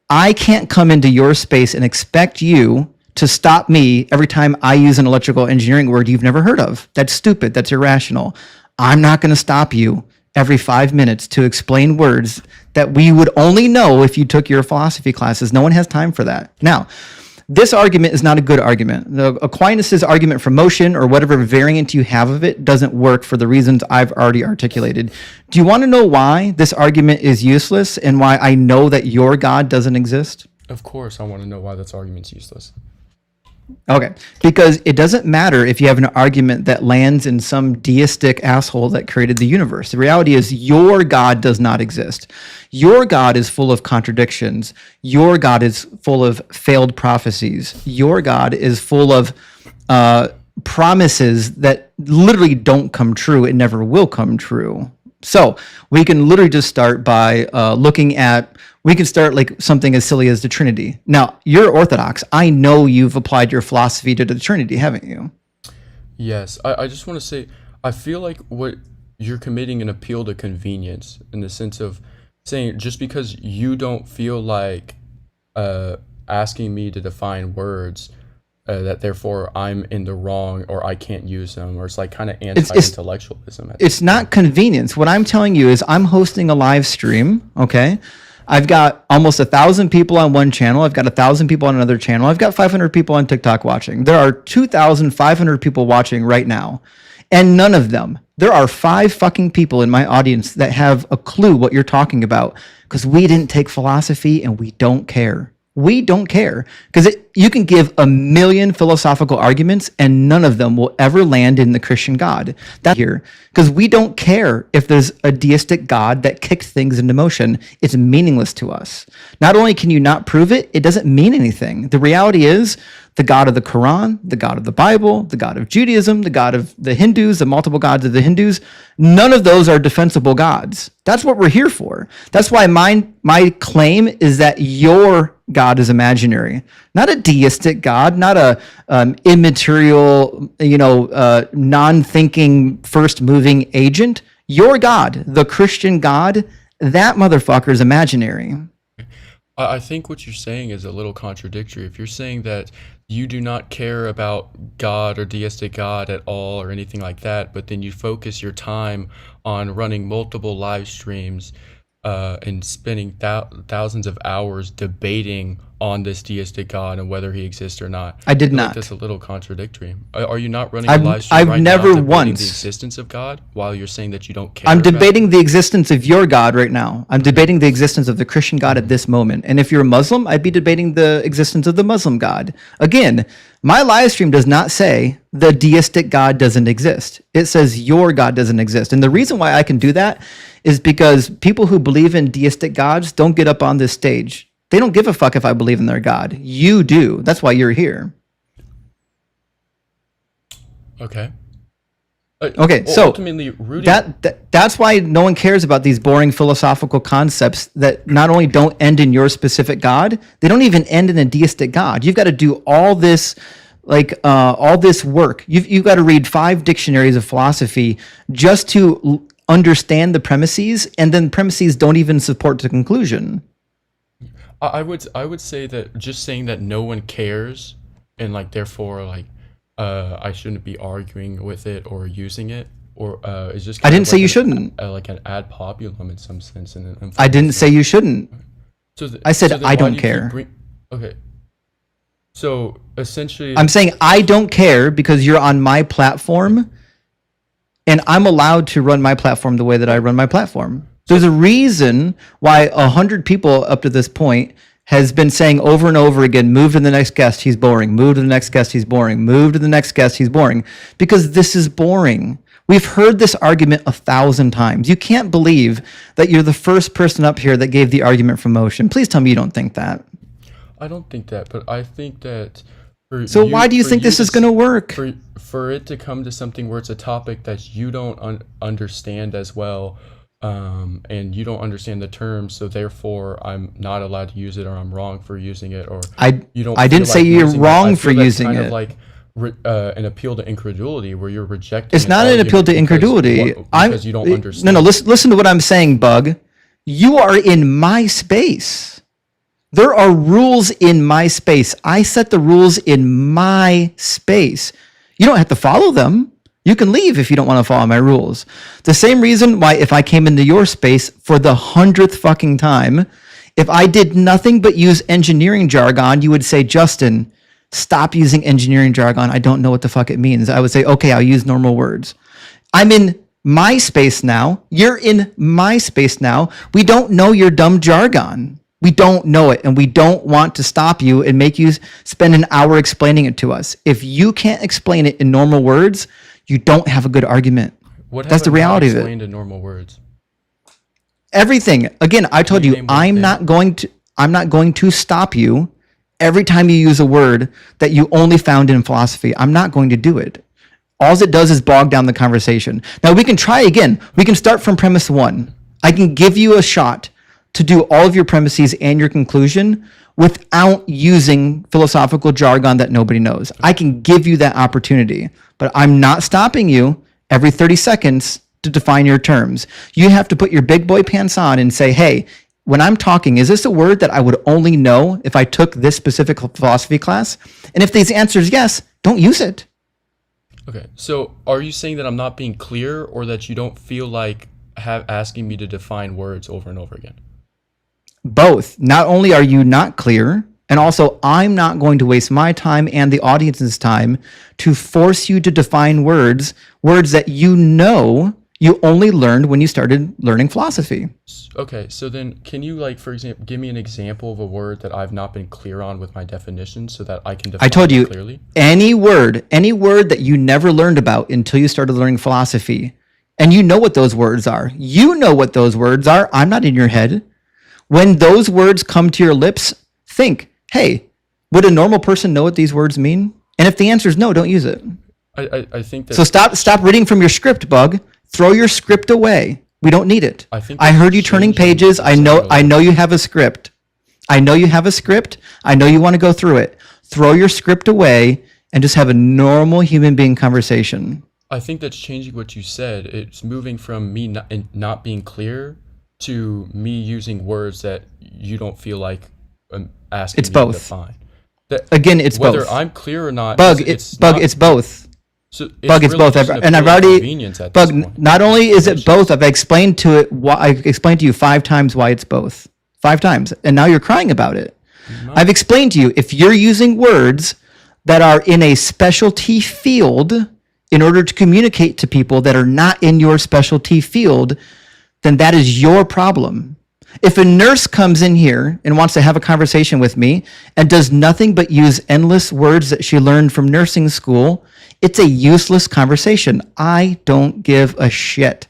I can't come into your space and expect you to stop me every time I use an electrical engineering word you've never heard of. That's stupid. That's irrational. I'm not going to stop you every 5 minutes to explain words that we would only know if you took your philosophy classes. No one has time for that. Now, this argument is not a good argument. Aquinas' argument for motion, or whatever variant you have of it, doesn't work for the reasons I've already articulated. Do you want to know why this argument is useless and why I know that your God doesn't exist? Of course, I want to know why this argument's useless. Okay, because it doesn't matter if you have an argument that lands in some deistic asshole that created the universe. The reality is your God does not exist. Your God is full of contradictions. Your God is full of failed prophecies. Your God is full of promises that literally don't come true and never will come true. So we can literally just start by we can start like something as silly as the Trinity. Now, you're Orthodox. I know you've applied your philosophy to the Trinity, haven't you? Yes. I just want to say, I feel like what you're committing an appeal to convenience in the sense of saying just because you don't feel like asking me to define words, that therefore I'm in the wrong or I can't use them, or it's like kind of anti-intellectualism. It's not convenience. What I'm telling you is I'm hosting a live stream, okay? I've got almost 1,000 people on one channel. I've got 1,000 people on another channel. I've got 500 people on TikTok watching. There are 2,500 people watching right now. And none of them, there are 5 fucking people in my audience that have a clue what you're talking about, because we didn't take philosophy and we don't care. We don't care, because you can give a million philosophical arguments and none of them will ever land in the Christian God. That's here, because we don't care if there's a deistic God that kicked things into motion. It's meaningless to us. Not only can you not prove it, it doesn't mean anything. The reality is the God of the Quran, the God of the Bible, the God of Judaism, the God of the Hindus, the multiple gods of the Hindus, none of those are defensible gods. That's what we're here for. That's why my claim is that your God is imaginary, not a deistic God, not a immaterial, non-thinking, first-moving agent. Your God, the Christian God, that motherfucker is imaginary. I think what you're saying is a little contradictory. If you're saying that you do not care about God or deistic God at all or anything like that, but then you focus your time on running multiple live streams and spending thousands of hours debating on this deistic God and whether he exists or not. I did feel not. Like that's a little contradictory. Are you not running a live stream I've right never now debating once the existence of God while you're saying that you don't care? I'm debating the existence of your God right now. I'm debating the existence of the Christian God at this moment. And if you're a Muslim, I'd be debating the existence of the Muslim God. Again, my live stream does not say the deistic God doesn't exist. It says your God doesn't exist. And the reason why I can do that is because people who believe in deistic gods don't get up on this stage. They don't give a fuck if I believe in their God. You do. That's why you're here. Okay. Okay, so ultimately, that's why no one cares about these boring philosophical concepts that not only don't end in your specific God, they don't even end in a deistic God. You've got to do all this, all this work. You've got to read 5 dictionaries of philosophy just to understand the premises, and then premises don't even support the conclusion. I would say that just saying that no one cares and therefore I shouldn't be arguing with it or using it, or is just I didn't say you shouldn't. Like an ad populum in some sense. And I didn't say you shouldn't. I said then I why do don't you care. Okay. So essentially, I'm saying I don't care because you're on my platform, and I'm allowed to run my platform the way that I run my platform. There's a reason why 100 people up to this point has been saying over and over again, move to the next guest, he's boring. Move to the next guest, he's boring. Move to the next guest, he's boring. Because this is boring. We've heard this argument 1,000 times. You can't believe that you're the first person up here that gave the argument for motion. Please tell me you don't think that. I don't think that, but I think that So why do you think this is going to work? For it to come to something where it's a topic that you don't understand as well, and you don't understand the terms, so therefore I'm not allowed to use it, or I'm wrong for using it, or you don't. I didn't say you're wrong for using it. Of like an appeal to incredulity, where you're rejecting. It's not an appeal to incredulity. Because you don't understand. No. Listen to what I'm saying, Bug. You are in my space. There are rules in my space. I set the rules in my space. You don't have to follow them. You can leave if you don't want to follow my rules. The same reason why if I came into your space for the 100th fucking time, if I did nothing but use engineering jargon, you would say, Justin, stop using engineering jargon. I don't know what the fuck it means. I would say, okay, I'll use normal words. I'm in my space now. You're in my space now. We don't know your dumb jargon. We don't know it, and we don't want to stop you and make you spend an hour explaining it to us. If you can't explain it in normal words, you don't have a good argument. That's the reality of it. Explained in normal words. Everything. Again, I told you I'm not going to stop you every time you use a word that you only found in philosophy. I'm not going to do it. All it does is bog down the conversation. Now we can try again. We can start from premise 1. I can give you a shot to do all of your premises and your conclusion without using philosophical jargon that nobody knows. I can give you that opportunity, but I'm not stopping you every 30 seconds to define your terms. You have to put your big boy pants on and say, hey, when I'm talking, is this a word that I would only know if I took this specific philosophy class? And if the answer is yes, don't use it. Okay, so are you saying that I'm not being clear, or that you don't feel like asking me to define words over and over again? Both. Not only are you not clear, and also I'm not going to waste my time and the audience's time to force you to define words that you know you only learned when you started learning philosophy. Okay, so then can you, like, for example, give me an example of a word that I've not been clear on with my definition so that I can define it clearly? Any word that you never learned about until you started learning philosophy, and you know what those words are. You know what those words are. I'm not in your head. When those words come to your lips, think, hey, would a normal person know what these words mean? And if the answer is no, don't use it. I think that... So stop reading from your script, Bug. Throw your script away. We don't need it. I heard you turning pages. I know you have a script. I know you have a script. I know you want to go through it. Throw your script away and just have a normal human being conversation. I think that's changing what you said. It's moving from me not being clear to me using words that you don't feel like asking me to define. Again, it's whether both. Whether I'm clear or not. It's both. So Bug, it's both. And I've already, Bug, not only is it both, I've explained to you 5 times why it's both. 5 times. And now you're crying about it. I've explained to you, if you're using words that are in a specialty field in order to communicate to people that are not in your specialty field, then that is your problem. If a nurse comes in here and wants to have a conversation with me and does nothing but use endless words that she learned from nursing school, it's a useless conversation. I don't give a shit.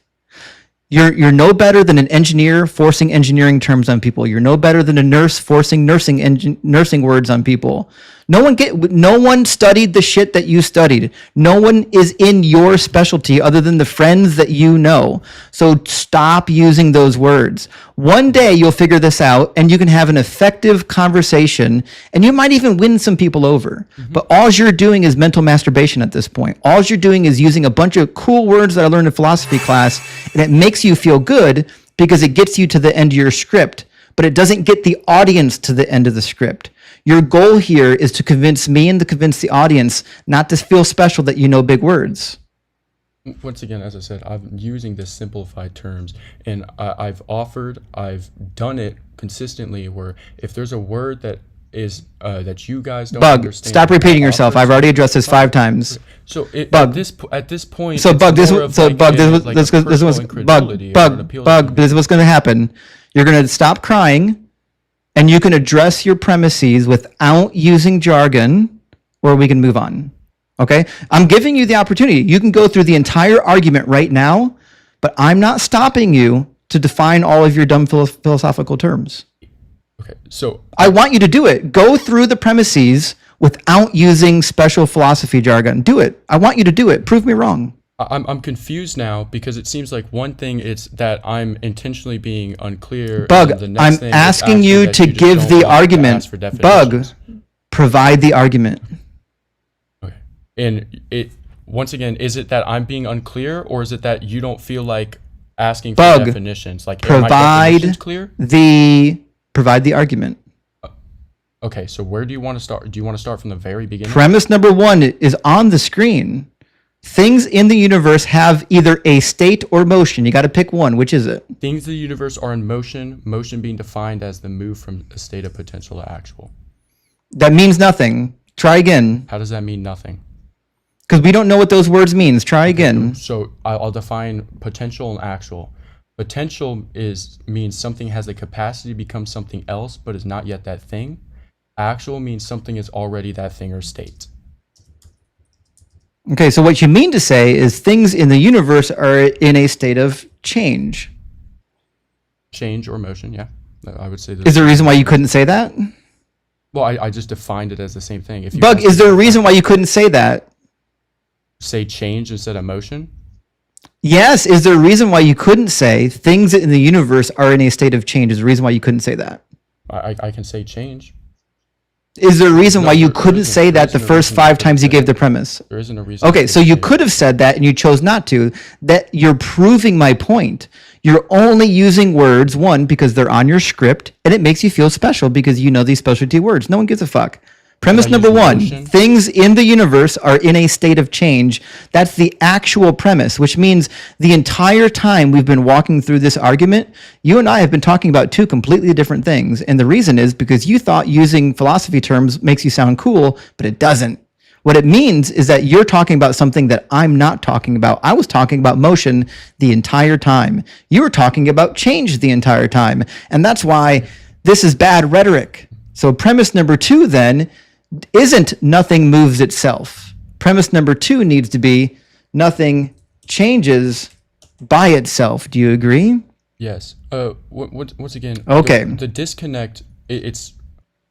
You're no better than an engineer forcing engineering terms on people. You're no better than a nurse forcing nursing words on people. No one studied the shit that you studied. No one is in your specialty other than the friends that you know. So stop using those words. One day you'll figure this out and you can have an effective conversation and you might even win some people over. Mm-hmm. But all you're doing is mental masturbation at this point. All you're doing is using a bunch of cool words that I learned in philosophy class, and it makes you feel good because it gets you to the end of your script, but it doesn't get the audience to the end of the script. Your goal here is to convince me and to convince the audience not to feel special that you know big words. Once again, as I said, I'm using the simplified terms, and I've done it consistently where if there's a word that is that you guys don't understand. Stop repeating yourself. I've already addressed this 5 times. So at this point, this is what's going to happen. You're going to stop crying. And you can address your premises without using jargon, or we can move on. Okay? I'm giving you the opportunity. You can go through the entire argument right now, but I'm not stopping you to define all of your dumb philosophical terms. Okay, so I want you to do it. Go through the premises without using special philosophy jargon. Do it. I want you to do it. Prove me wrong. I'm confused now because it seems like one thing is that I'm intentionally being unclear. Bug, and the next I'm thing is asking you that to just give don't the want to argument. ask for Bug, definitions. provide the argument. Okay. And it once again, is it that I'm being unclear, or is it that you don't feel like asking for Bug, definitions? Like, are my definitions clear? Provide the argument. Okay, so where do you want to start? Do you want to start from the very beginning? Premise number 1 is on the screen. Things in the universe have either a state or motion. You got to pick one. Which is it? Things in the universe are in motion, motion being defined as the move from a state of potential to actual. That means nothing. Try again. How does that mean nothing? Because we don't know what those words means. Try again. So I'll define potential and actual. Potential means something has the capacity to become something else, but is not yet that thing. Actual means something is already that thing or state. Okay, so what you mean to say is things in the universe are in a state of change. Change or motion, yeah. I would say that. Is there a reason why you couldn't say that? Well, I just defined it as the same thing. If you Bug, is there a reason why you couldn't say that? say change instead of motion? Yes, is there a reason why you couldn't say things in the universe are in a state of change? Is there a reason why you couldn't say that? I can say change. Is there a reason why you there couldn't isn't- say there that the isn't a first reason I 5 couldn't times you say gave that. the premise? There isn't a reason. Okay, so you could have said that and you chose not to. That you're proving my point. You're only using words, one, because they're on your script, and it makes you feel special because you know these specialty words. No one gives a fuck. Premise I number use 1, motion? things in the universe are in a state of change. That's the actual premise, which means the entire time we've been walking through this argument, you and I have been talking about 2 completely different things. And the reason is because you thought using philosophy terms makes you sound cool, but it doesn't. What it means is that you're talking about something that I'm not talking about. I was talking about motion the entire time. You were talking about change the entire time. And that's why this is bad rhetoric. So premise number 2 then isn't nothing moves itself. Premise number 2 needs to be nothing changes by itself. Do you agree? Yes. Once again. Okay. The disconnect. It's.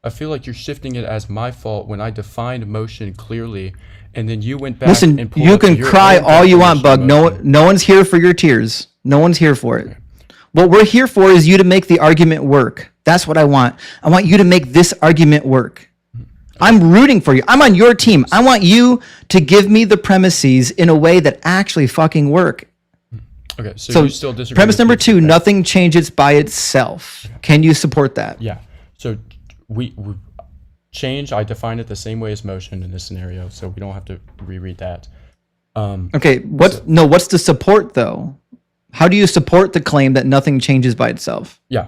I feel like you're shifting it as my fault when I defined motion clearly, and then you went back Listen, and pulled you up can your cry own all you want, definition Bug. of motion. No one's here for your tears. No one's here for it. What we're here for is you to make the argument work. That's what I want. I want you to make this argument work. I'm rooting for you. I'm on your team. I want you to give me the premises in a way that actually fucking work. Okay. So So you still disagree. premise with number me? 2, nothing changes by itself. Can you support that? Yeah. So we change. I define it the same way as motion in this scenario, so we don't have to reread that. Okay, what's the support though? How do you support the claim that nothing changes by itself? Yeah.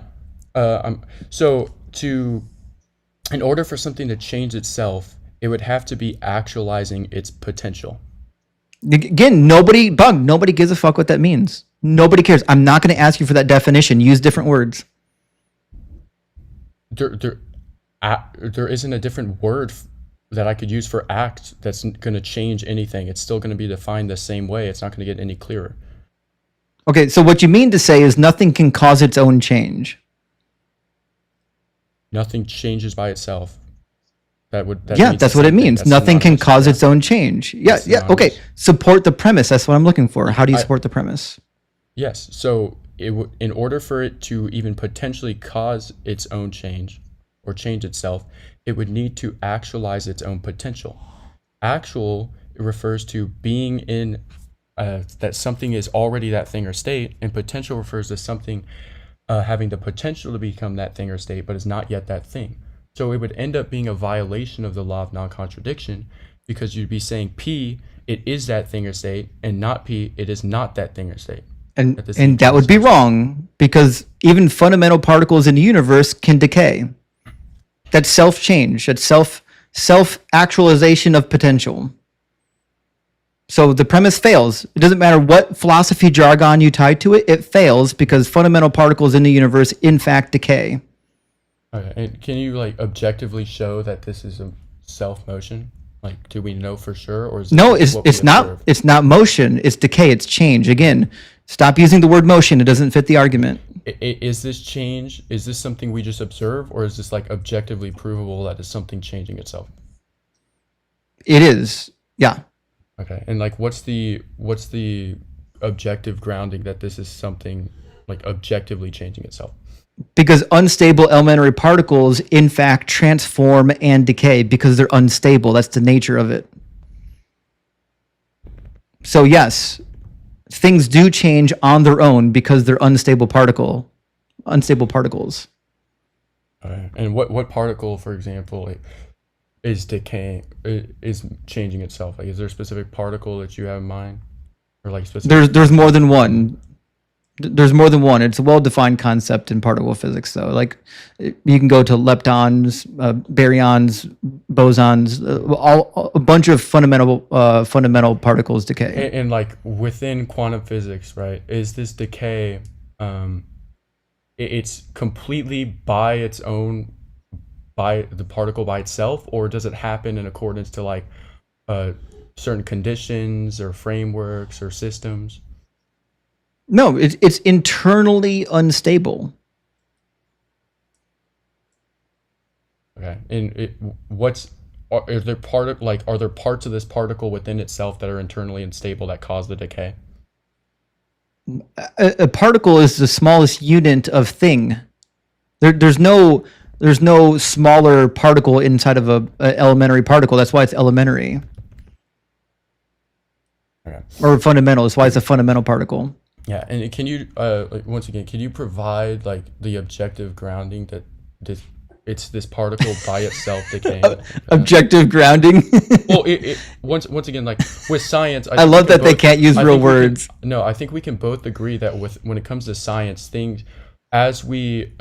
In order for something to change itself, it would have to be actualizing its potential. Again, nobody gives a fuck what that means. Nobody cares. I'm not going to ask you for that definition. Use different words. There isn't a different word that I could use for act that's going to change anything. It's still going to be defined the same way. It's not going to get any clearer. Okay, so what you mean to say is nothing can cause its own change. Nothing changes by itself. That Yeah, means that's the what it same thing. means. That's Nothing can synonymous. cause Yeah. its own change. Yeah, That's yeah. Okay, synonymous. support the premise. That's what I'm looking for. How do you support the premise? Yes. So in order for it to even potentially cause its own change or change itself, it would need to actualize its own potential. Actual refers to being in that something is already that thing or state, and potential refers to something having the potential to become that thing or state, but is not yet that thing. So it would end up being a violation of the law of non-contradiction, because you'd be saying P, it is that thing or state, and not P, it is not that thing or state. And At the same that time, would be wrong because even fundamental particles in the universe can decay. That's self-change. That's self-actualization of potential. So the premise fails. It doesn't matter what philosophy jargon you tie to it, it fails because fundamental particles in the universe in fact decay. Okay, and can you objectively show that this is a self motion? Do we know for sure, or is it No, just what we it's not observe? it's not motion, it's decay, it's change. Again, stop using the word motion. It doesn't fit the argument. Is this change? Is this something we just observe, or is this objectively provable that is something changing itself? It is. Yeah. Okay. And like, what's the objective grounding that this is something like objectively changing itself? Because unstable elementary particles, in fact, transform and decay because they're unstable. That's the nature of it. So yes, things do change on their own because they're unstable particles. Okay. And what particle, for example, like, is decaying, is changing itself? Like, is there a specific particle that you have in mind, or like specific? There's more than one. There's more than one. It's a well-defined concept in particle physics, though. Like, you can go to leptons, baryons, bosons, a bunch of fundamental particles decay. And like within quantum physics, right? Is this decay? It's completely by its own, by the particle by itself, or does it happen in accordance to like certain conditions or frameworks or systems? No, it's internally unstable. Okay. And are there are there parts of this particle within itself that are internally unstable that cause the decay? A particle is the smallest unit of thing. There's no smaller particle inside of a elementary particle. That's why it's elementary. Okay. Or fundamental. That's why it's a fundamental particle. Yeah, and can you once again, can you provide like the objective grounding that it's this particle by itself decaying? Objective grounding. Well, once again, like with science, I love that they can't use real words. I think we can both agree that when it comes to science, things as we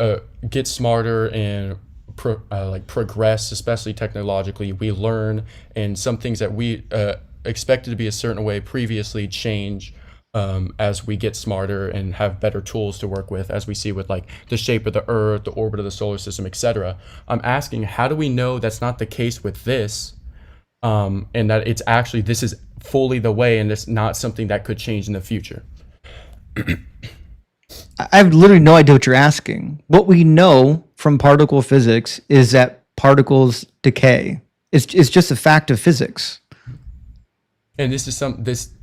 get smarter and progress, especially technologically, we learn, and some things that we expected to be a certain way previously change. As we get smarter and have better tools to work with, as we see with like the shape of the Earth, the orbit of the solar system, etc. I'm asking, how do we know that's not the case with this, and that it's actually, this is fully the way, and it's not something that could change in the future? I have literally no idea what you're asking. What we know from particle physics is that particles decay. It's just a fact of physics. And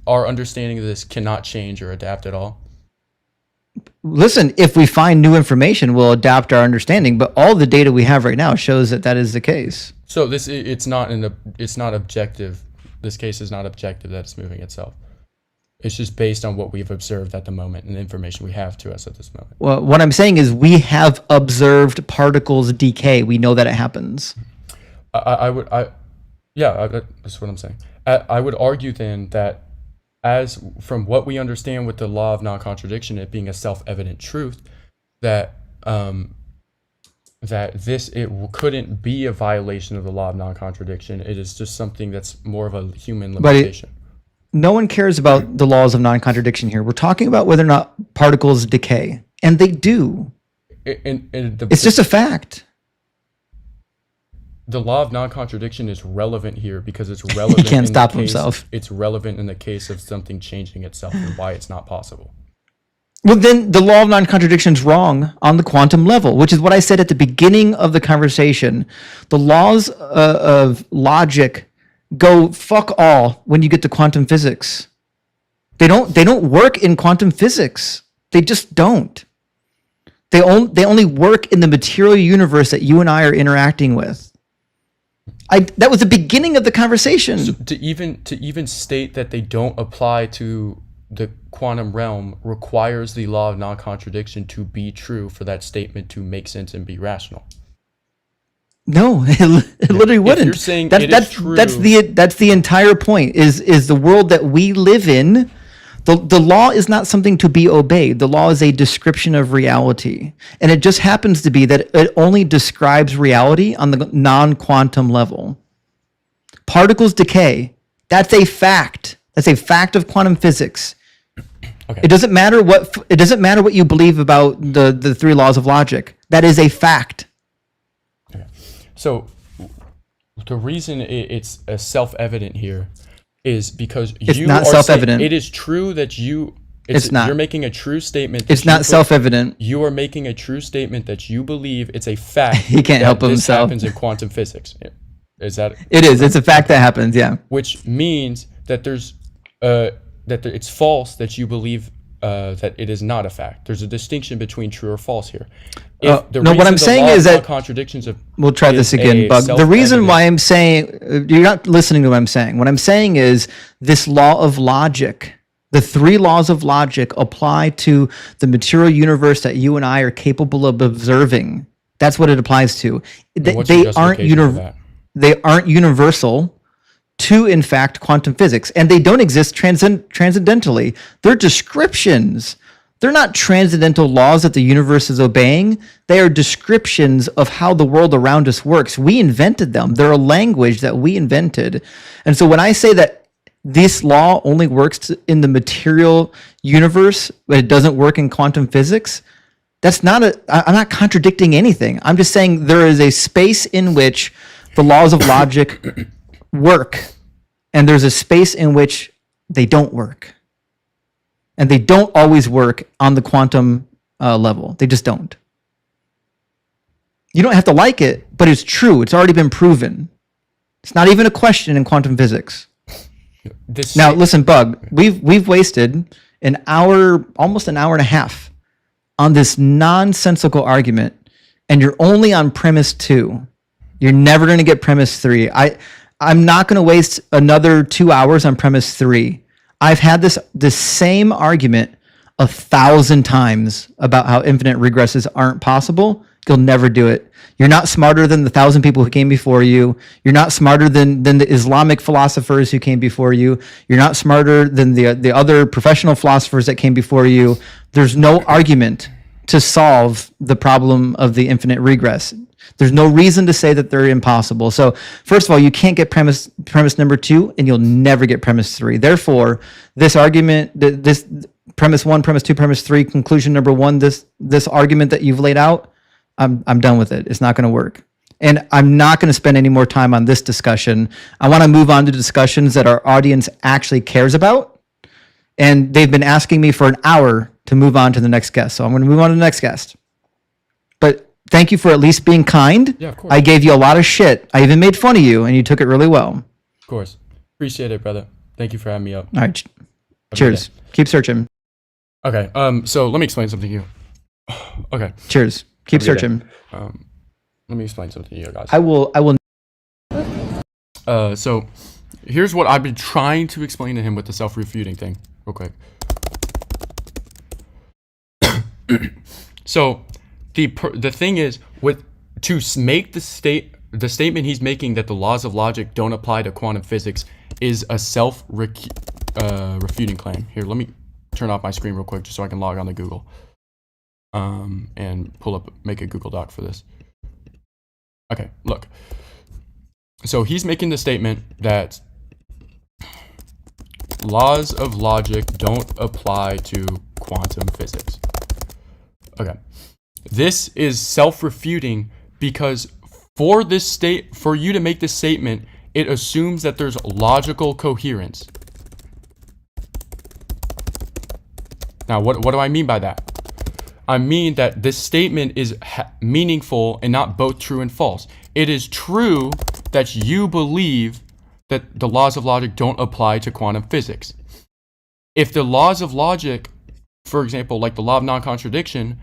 our understanding of this cannot change or adapt at all. Listen, if we find new information, we'll adapt our understanding. But all the data we have right now shows that is the case. So it's not objective. This case is not objective that it's moving itself. It's just based on what we've observed at the moment and the information we have to us at this moment. Well, what I'm saying is we have observed particles decay. We know that it happens. That's what I'm saying. I would argue then that, as from what we understand with the law of non-contradiction, it being a self-evident truth, that it couldn't be a violation of the law of non-contradiction. It is just something that's more of a human limitation. No one cares about the laws of non-contradiction here. We're talking about whether or not particles decay, and they do. It's just a fact. The law of non-contradiction is relevant here because it's relevant. He can't stop himself. It's relevant in the case of something changing itself and why it's not possible. Well, then the law of non-contradiction is wrong on the quantum level, which is what I said at the beginning of the conversation. The laws of logic go fuck all when you get to quantum physics. They don't work in quantum physics. They just don't. They only work in the material universe that you and I are interacting with. That was the beginning of the conversation. So to even state that they don't apply to the quantum realm requires the law of non-contradiction to be true for that statement to make sense and be rational. No, it literally wouldn't. If you're saying that's true, that's the entire point. Is the world that we live in. The law is not something to be obeyed. The law is a description of reality. And it just happens to be that it only describes reality on the non-quantum level. Particles decay. That's a fact. That's a fact of quantum physics. Okay. It doesn't matter what you believe about the three laws of logic. That is a fact. Okay. So the reason it's self-evident here is because it's not self-evident. It is true that it's not. You're making a true statement. It's not self-evident. You are making a true statement that you believe it's a fact. He can't help himself. This happens in quantum physics. Is that It is. It's a fact that happens. Yeah. which means that it's false that you believe that it is not a fact. There's a distinction between true or false here. If the no, what reason I'm the saying law is of that contradictions of we'll try this is again, a Bug. The reason self-evident- why I'm saying you're not listening to what I'm saying. What I'm saying is this law of logic. The three laws of logic apply to the material universe that you and I are capable of observing. That's what it applies to. what's your justification for that? They aren't universal to, in fact, quantum physics, and they don't exist transcendentally. They're descriptions. They're not transcendental laws that the universe is obeying. They are descriptions of how the world around us works. We invented them. They're a language that we invented. And so when I say that this law only works in the material universe, but it doesn't work in quantum physics, I'm not contradicting anything. I'm just saying there is a space in which the laws of logic work, and there's a space in which they don't work. And they don't always work on the quantum level. They just don't. You don't have to like it, but it's true. It's already been proven. It's not even a question in quantum physics. Now, listen, Bug, we've wasted an hour, almost an hour and a half on this nonsensical argument, and you're only on premise 2. You're never going to get premise 3. I'm not going to waste another 2 hours on premise 3. I've had this same argument 1,000 times about how infinite regresses aren't possible. You'll never do it. You're not smarter than the 1,000 people who came before you. You're not smarter than the Islamic philosophers who came before you. You're not smarter than the other professional philosophers that came before you. There's no argument to solve the problem of the infinite regress. There's no reason to say that they're impossible. So first of all, you can't get premise number 2, and you'll never get premise 3. Therefore, this argument, this premise 1, premise 2, premise 3, conclusion number 1, this argument that you've laid out, I'm done with it. It's not going to work. And I'm not going to spend any more time on this discussion. I want to move on to discussions that our audience actually cares about. And they've been asking me for an hour to move on to the next guest. So I'm going to move on to the next guest. But thank you for at least being kind. Yeah, of course. I gave you a lot of shit. I even made fun of you, and you took it really well. Of course. Appreciate it, brother. Thank you for having me up. All right. Cheers. Keep searching. Okay. So let me explain something to you. Okay. Cheers. Keep searching. Let me explain something to you guys. I will. So here's what I've been trying to explain to him with the self-refuting thing, real quick. So the thing is, to make the statement he's making that the laws of logic don't apply to quantum physics is a refuting claim. Here, let me turn off my screen real quick just so I can log on to Google. And make a Google Doc for this. Okay, look. So he's making the statement that laws of logic don't apply to quantum physics. Okay. This is self-refuting because for you to make this statement, it assumes that there's logical coherence. Now, what do I mean by that? I mean that this statement is meaningful and not both true and false. It is true that you believe that the laws of logic don't apply to quantum physics. If the laws of logic, for example, like the law of non-contradiction,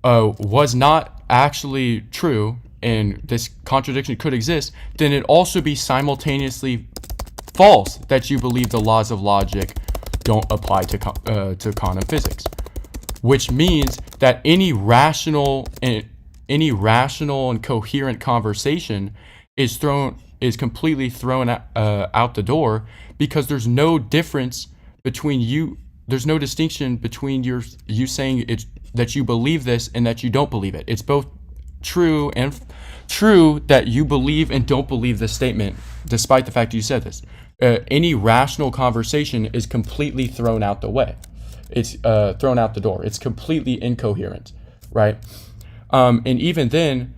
was not actually true and this contradiction could exist, then it'd also be simultaneously false that you believe the laws of logic don't apply to quantum physics. Which means that any rational and coherent conversation is completely thrown out the door, because there's no difference between you. There's no distinction between you saying that you believe this and that you don't believe it. It's both true that you believe and don't believe this statement, despite the fact you said this. Any rational conversation is completely thrown out the way. It's thrown out the door. It's completely incoherent, right? And even then,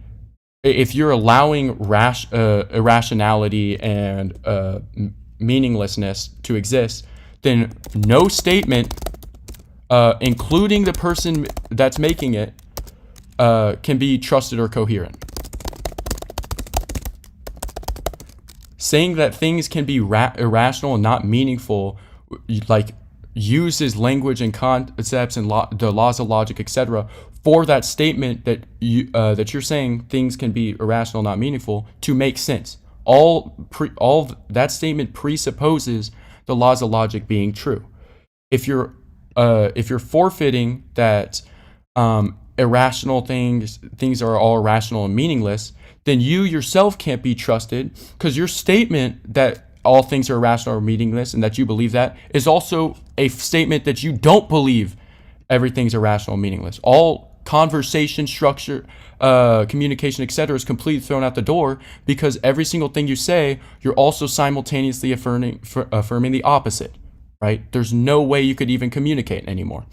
if you're allowing irrationality and meaninglessness to exist, then no statement, including the person that's making it, can be trusted or coherent. saying that things can be irrational and not meaningful, like uses language and concepts and the laws of logic, etc., for that statement that you're saying things can be irrational, not meaningful, to make sense. All that statement presupposes the laws of logic being true. If you're forfeiting that irrational things are all irrational and meaningless, then you yourself can't be trusted, because your statement that all things are irrational or meaningless and that you believe that is also a statement that you don't believe everything's irrational and meaningless. All conversation structure, communication, etc., is completely thrown out the door, because every single thing you say, you're also simultaneously affirming the opposite, right? There's no way you could even communicate anymore.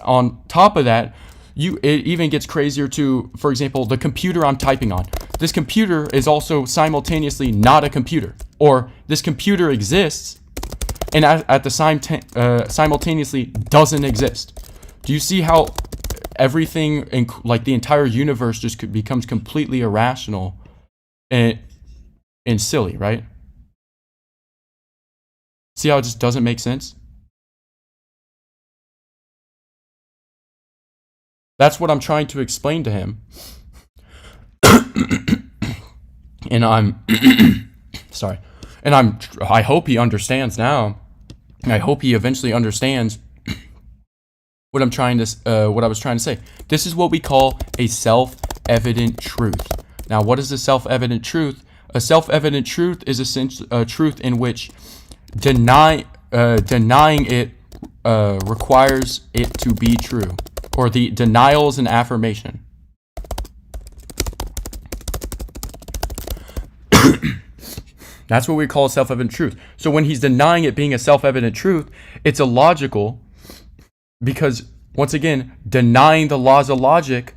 On top of that, it even gets crazier to, for example, the computer I'm typing on. This computer is also simultaneously not a computer, or this computer exists and at the same simultaneously doesn't exist. Do you see how everything, like the entire universe, just becomes completely irrational and silly, right? See how it just doesn't make sense? That's what I'm trying to explain to him. And I'm sorry. And I hope he understands now. I hope he eventually understands what I was trying to say. This is what we call a self-evident truth. Now, what is a self-evident truth? A self-evident truth is essentially a truth in which denying it requires it to be true, or the denial is an affirmation. That's what we call a self-evident truth. So when he's denying it being a self-evident truth, it's illogical, because, once again, denying the laws of logic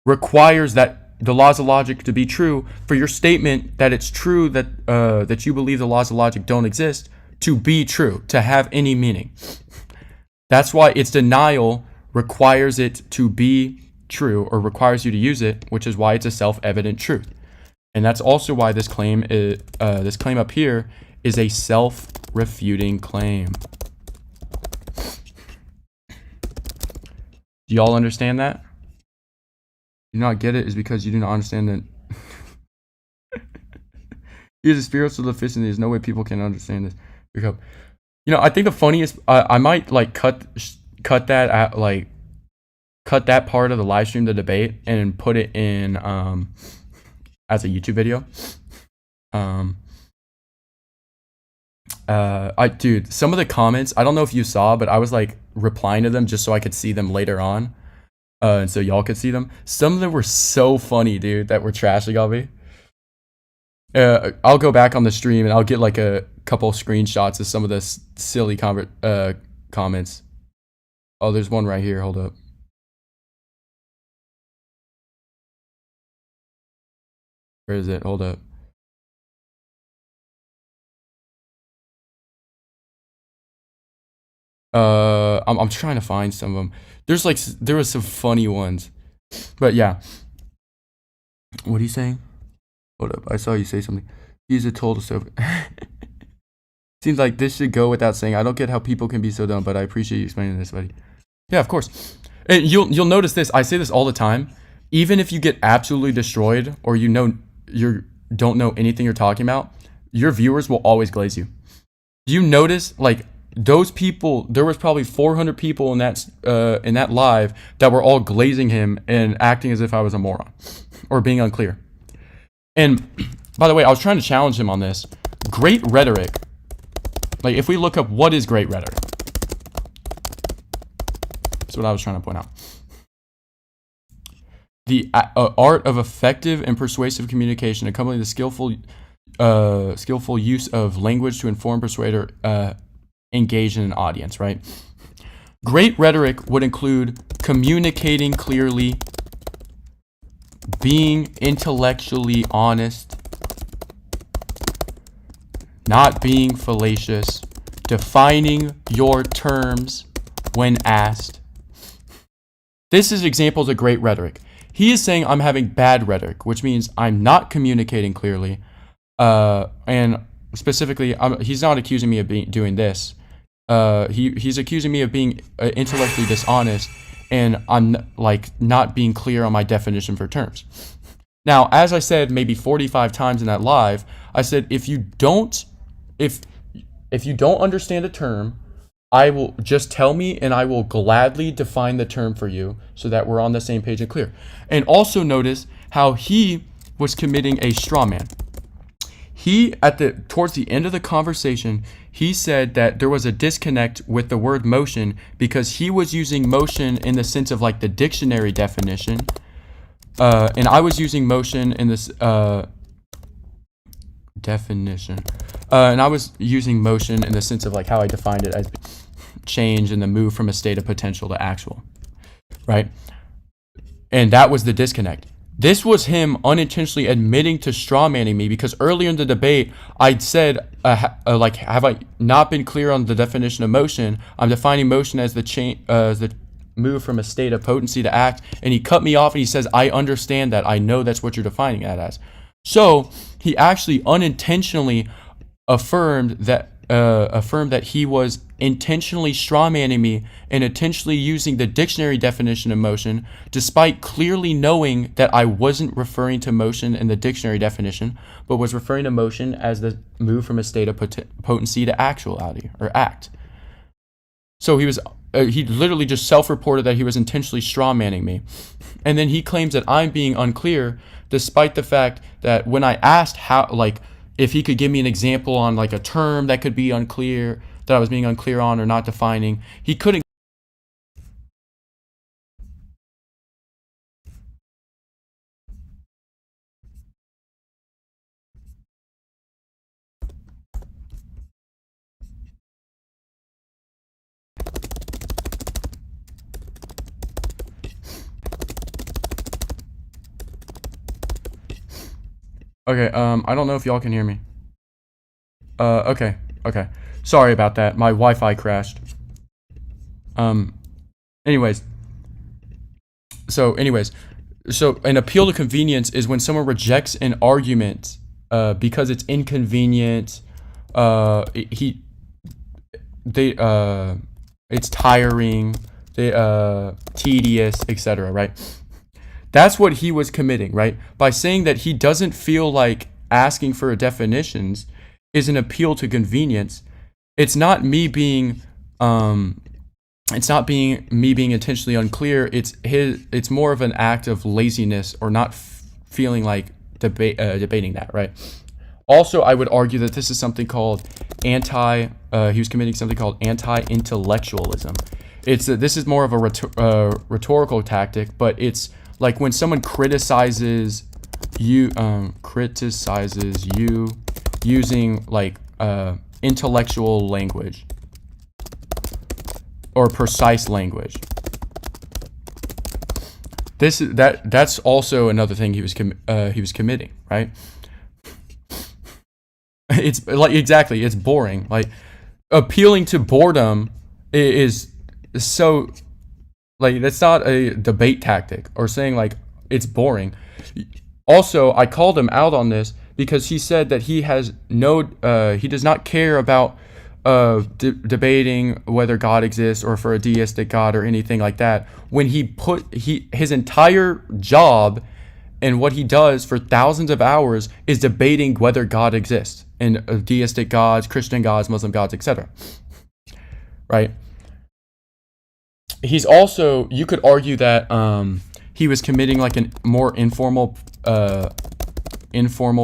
requires that the laws of logic to be true for your statement that it's true that you believe the laws of logic don't exist to be true, to have any meaning. That's why its denial requires it to be true, or requires you to use it, which is why it's a self-evident truth. And that's also why this claim up here is a self-refuting claim. Do y'all understand that? Do not get it is because you do not understand that. Here's a spiritual deficiency. There's no way people can understand this. You know, I think the funniest, I might like cut that out, like cut that part of the live stream, the debate, and put it in as a YouTube video. Dude, some of the comments, I don't know if you saw, but I was like replying to them just so I could see them later on, and so y'all could see them. Some of them were so funny, dude, that were trashing on me. I'll go back on the stream and I'll get like a couple screenshots of some of the silly comments. Oh, there's one right here. Hold up. Where is it? Hold up. I'm trying to find some of them. There was some funny ones, but yeah. What are you saying? Hold up. I saw you say something. He's a total so. Seems like this should go without saying. I don't get how people can be so dumb, but I appreciate you explaining this, buddy. Yeah, of course. And you'll notice this. I say this all the time. Even if you get absolutely destroyed, or you don't know anything you're talking about, your viewers will always glaze you. Do you notice, like, those people? There was probably 400 people in that live that were all glazing him and acting as if I was a moron or being unclear. And by the way, I was trying to challenge him on this. Great rhetoric. Like, if we look up what is great rhetoric, that's what I was trying to point out. The art of effective and persuasive communication, accompanying the skillful use of language to inform, persuade, or engage in an audience, right? Great rhetoric would include communicating clearly, being intellectually honest, not being fallacious, defining your terms when asked. This is examples of great rhetoric. He is saying I'm having bad rhetoric, which means I'm not communicating clearly, And specifically, he's not accusing me of doing this. He's accusing me of being intellectually dishonest, and I'm like not being clear on my definition for terms. Now, as I said maybe 45 times in that live, I said if you don't understand a term, I will just tell me and I will gladly define the term for you so that we're on the same page and clear. And also notice how he was committing a straw man. He towards the end of the conversation, he said that there was a disconnect with the word motion because he was using motion in the sense of like the dictionary definition, and I was using motion in this definition, and I was using motion in the sense of like how I defined it as change in the move from a state of potential to actual, right? And that was the disconnect. This was him unintentionally admitting to strawmanning me because earlier in the debate, I'd said, like, have I not been clear on the definition of motion? I'm defining motion as the move from a state of potency to act. And he cut me off and he says, I understand that. I know that's what you're defining that as. So he actually unintentionally affirmed that he was intentionally strawmanning me and intentionally using the dictionary definition of motion, despite clearly knowing that I wasn't referring to motion in the dictionary definition, but was referring to motion as the move from a state of potency to actuality or act. So he literally just self-reported that he was intentionally strawmanning me. And then he claims that I'm being unclear, despite the fact that when I asked how, like, if he could give me an example on like a term that could be unclear, that I was being unclear on or not defining, he couldn't. Okay, I don't know if y'all can hear me. Okay. Sorry about that. My Wi-Fi crashed. Anyways, so an appeal to convenience is when someone rejects an argument because it's inconvenient, it's tiring, tedious, etc., right? That's what he was committing, right? By saying that he doesn't feel like asking for definitions is an appeal to convenience. It's not me being intentionally unclear. It's more of an act of laziness or not feeling like debating that, right? Also, I would argue that this is something called he was committing something called anti-intellectualizing. This is more of a rhetorical tactic, but it's like when someone criticizes you using like intellectual language or precise language. That's also another thing he was committing, right? It's like exactly, it's boring. Like appealing to boredom is so, like, that's not a debate tactic or saying like it's boring. Also, I called him out on this because he said that he does not care about debating whether God exists or for a deistic God or anything like that. When his entire job and what he does for thousands of hours is debating whether God exists and deistic gods, Christian gods, Muslim gods, etc. Right? He's also, you could argue that he was committing like a more informal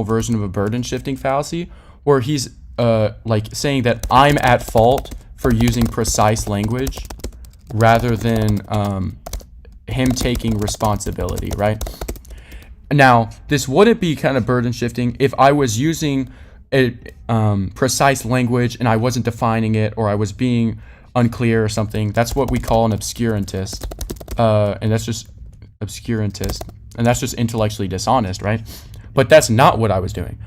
version of a burden shifting fallacy, where he's like saying that I'm at fault for using precise language rather than him taking responsibility, right? Now, this wouldn't be kind of burden shifting if I was using a precise language and I wasn't defining it, or I was being unclear or something. That's what we call an obscurantist, and that's just intellectually dishonest, right? But that's not what I was doing.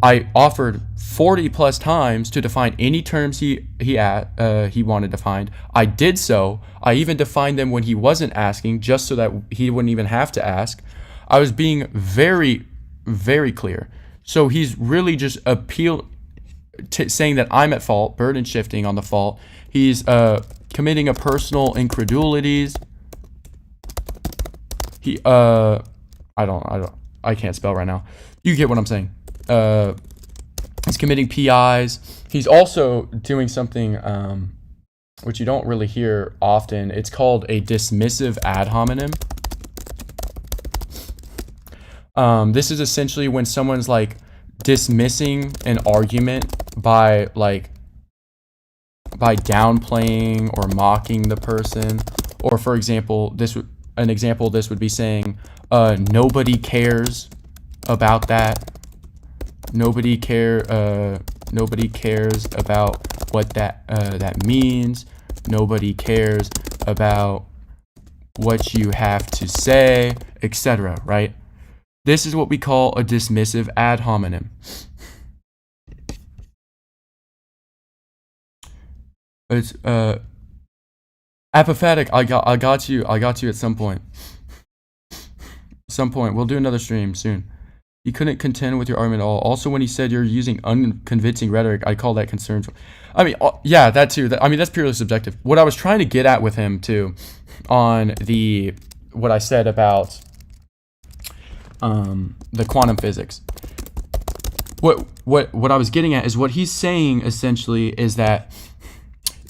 I offered 40 plus times to define any terms he wanted defined. I did so. I even defined them when he wasn't asking, just so that he wouldn't even have to ask. I was being very, very clear. So he's really just saying that I'm at fault, burden shifting on the fault. He's committing a personal incredulities. I can't spell right now. You get what I'm saying. He's committing PIs. He's also doing something which you don't really hear often. It's called a dismissive ad hominem. This is essentially when someone's like dismissing an argument by downplaying or mocking the person. Or for example, this would be saying, nobody cares about that. Nobody cares about what that means. Nobody cares about what you have to say, etc. Right? This is what we call a dismissive ad hominem. It's apathetic. I got you at some point. We'll do another stream soon. He couldn't contend with your argument at all. Also, when he said you're using unconvincing rhetoric, I call that concern. I mean, yeah, that too. That's purely subjective. What I was trying to get at with him too, on what I said about the quantum physics. What I was getting at is what he's saying essentially is that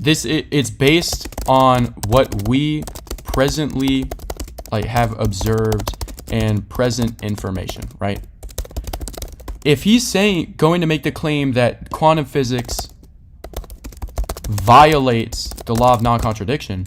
it's based on what we presently have observed and present information, right? If he's going to make the claim that quantum physics violates the law of non-contradiction,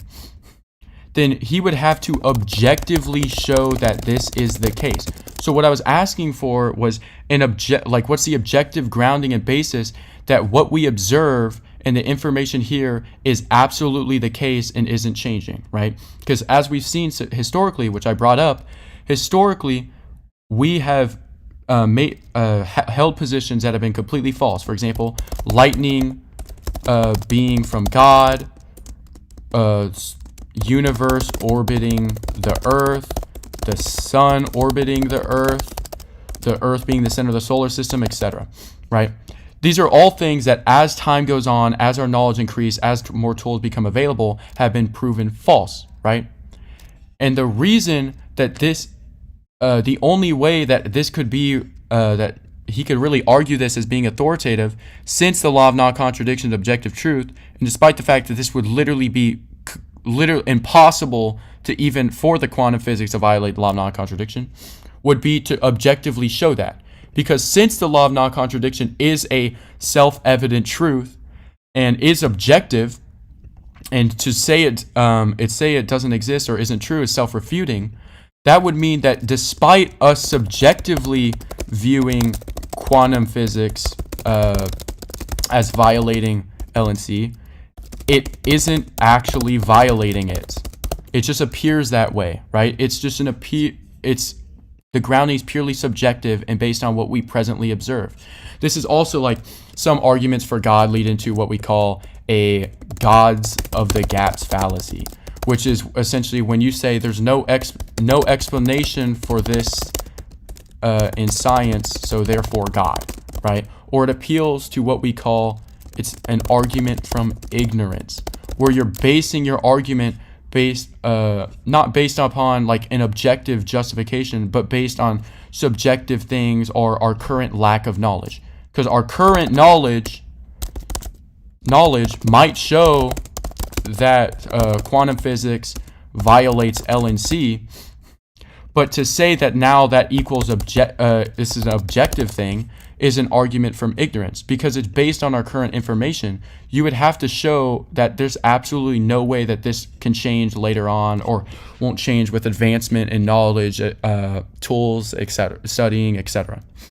then he would have to objectively show that this is the case. So what I was asking for was what's the objective grounding and basis that what we observe and the information here is absolutely the case and isn't changing, right? Because as we've seen historically, which I brought up, historically, we have held positions that have been completely false. For example, lightning being from God, universe orbiting the Earth, the sun orbiting the Earth being the center of the solar system, etc. Right? These are all things that as time goes on, as our knowledge increases, as more tools become available, have been proven false, right? And the reason that the only way that this could be, that he could really argue this as being authoritative, since the law of non-contradiction is objective truth, and despite the fact that this would literally be impossible to even for the quantum physics to violate the law of non-contradiction, would be to objectively show that. Because since the law of non-contradiction is a self-evident truth and is objective, and to say it doesn't exist or isn't true is self-refuting, that would mean that despite us subjectively viewing quantum physics as violating LNC, it isn't actually violating it. It just appears that way, right? It's just the grounding is purely subjective and based on what we presently observe. This is also some arguments for God lead into what we call a gods of the gaps fallacy, which is essentially when you say there's no explanation for this in science, so therefore God, right? Or it appeals to what we call, it's an argument from ignorance, where you're basing your argument not based upon an objective justification, but based on subjective things or our current lack of knowledge. Because our current knowledge might show that quantum physics violates LNC, but to say that now that equals this is an objective thing is an argument from ignorance, because it's based on our current information. You would have to show that there's absolutely no way that this can change later on or won't change with advancement in knowledge, tools, etc., studying, etc.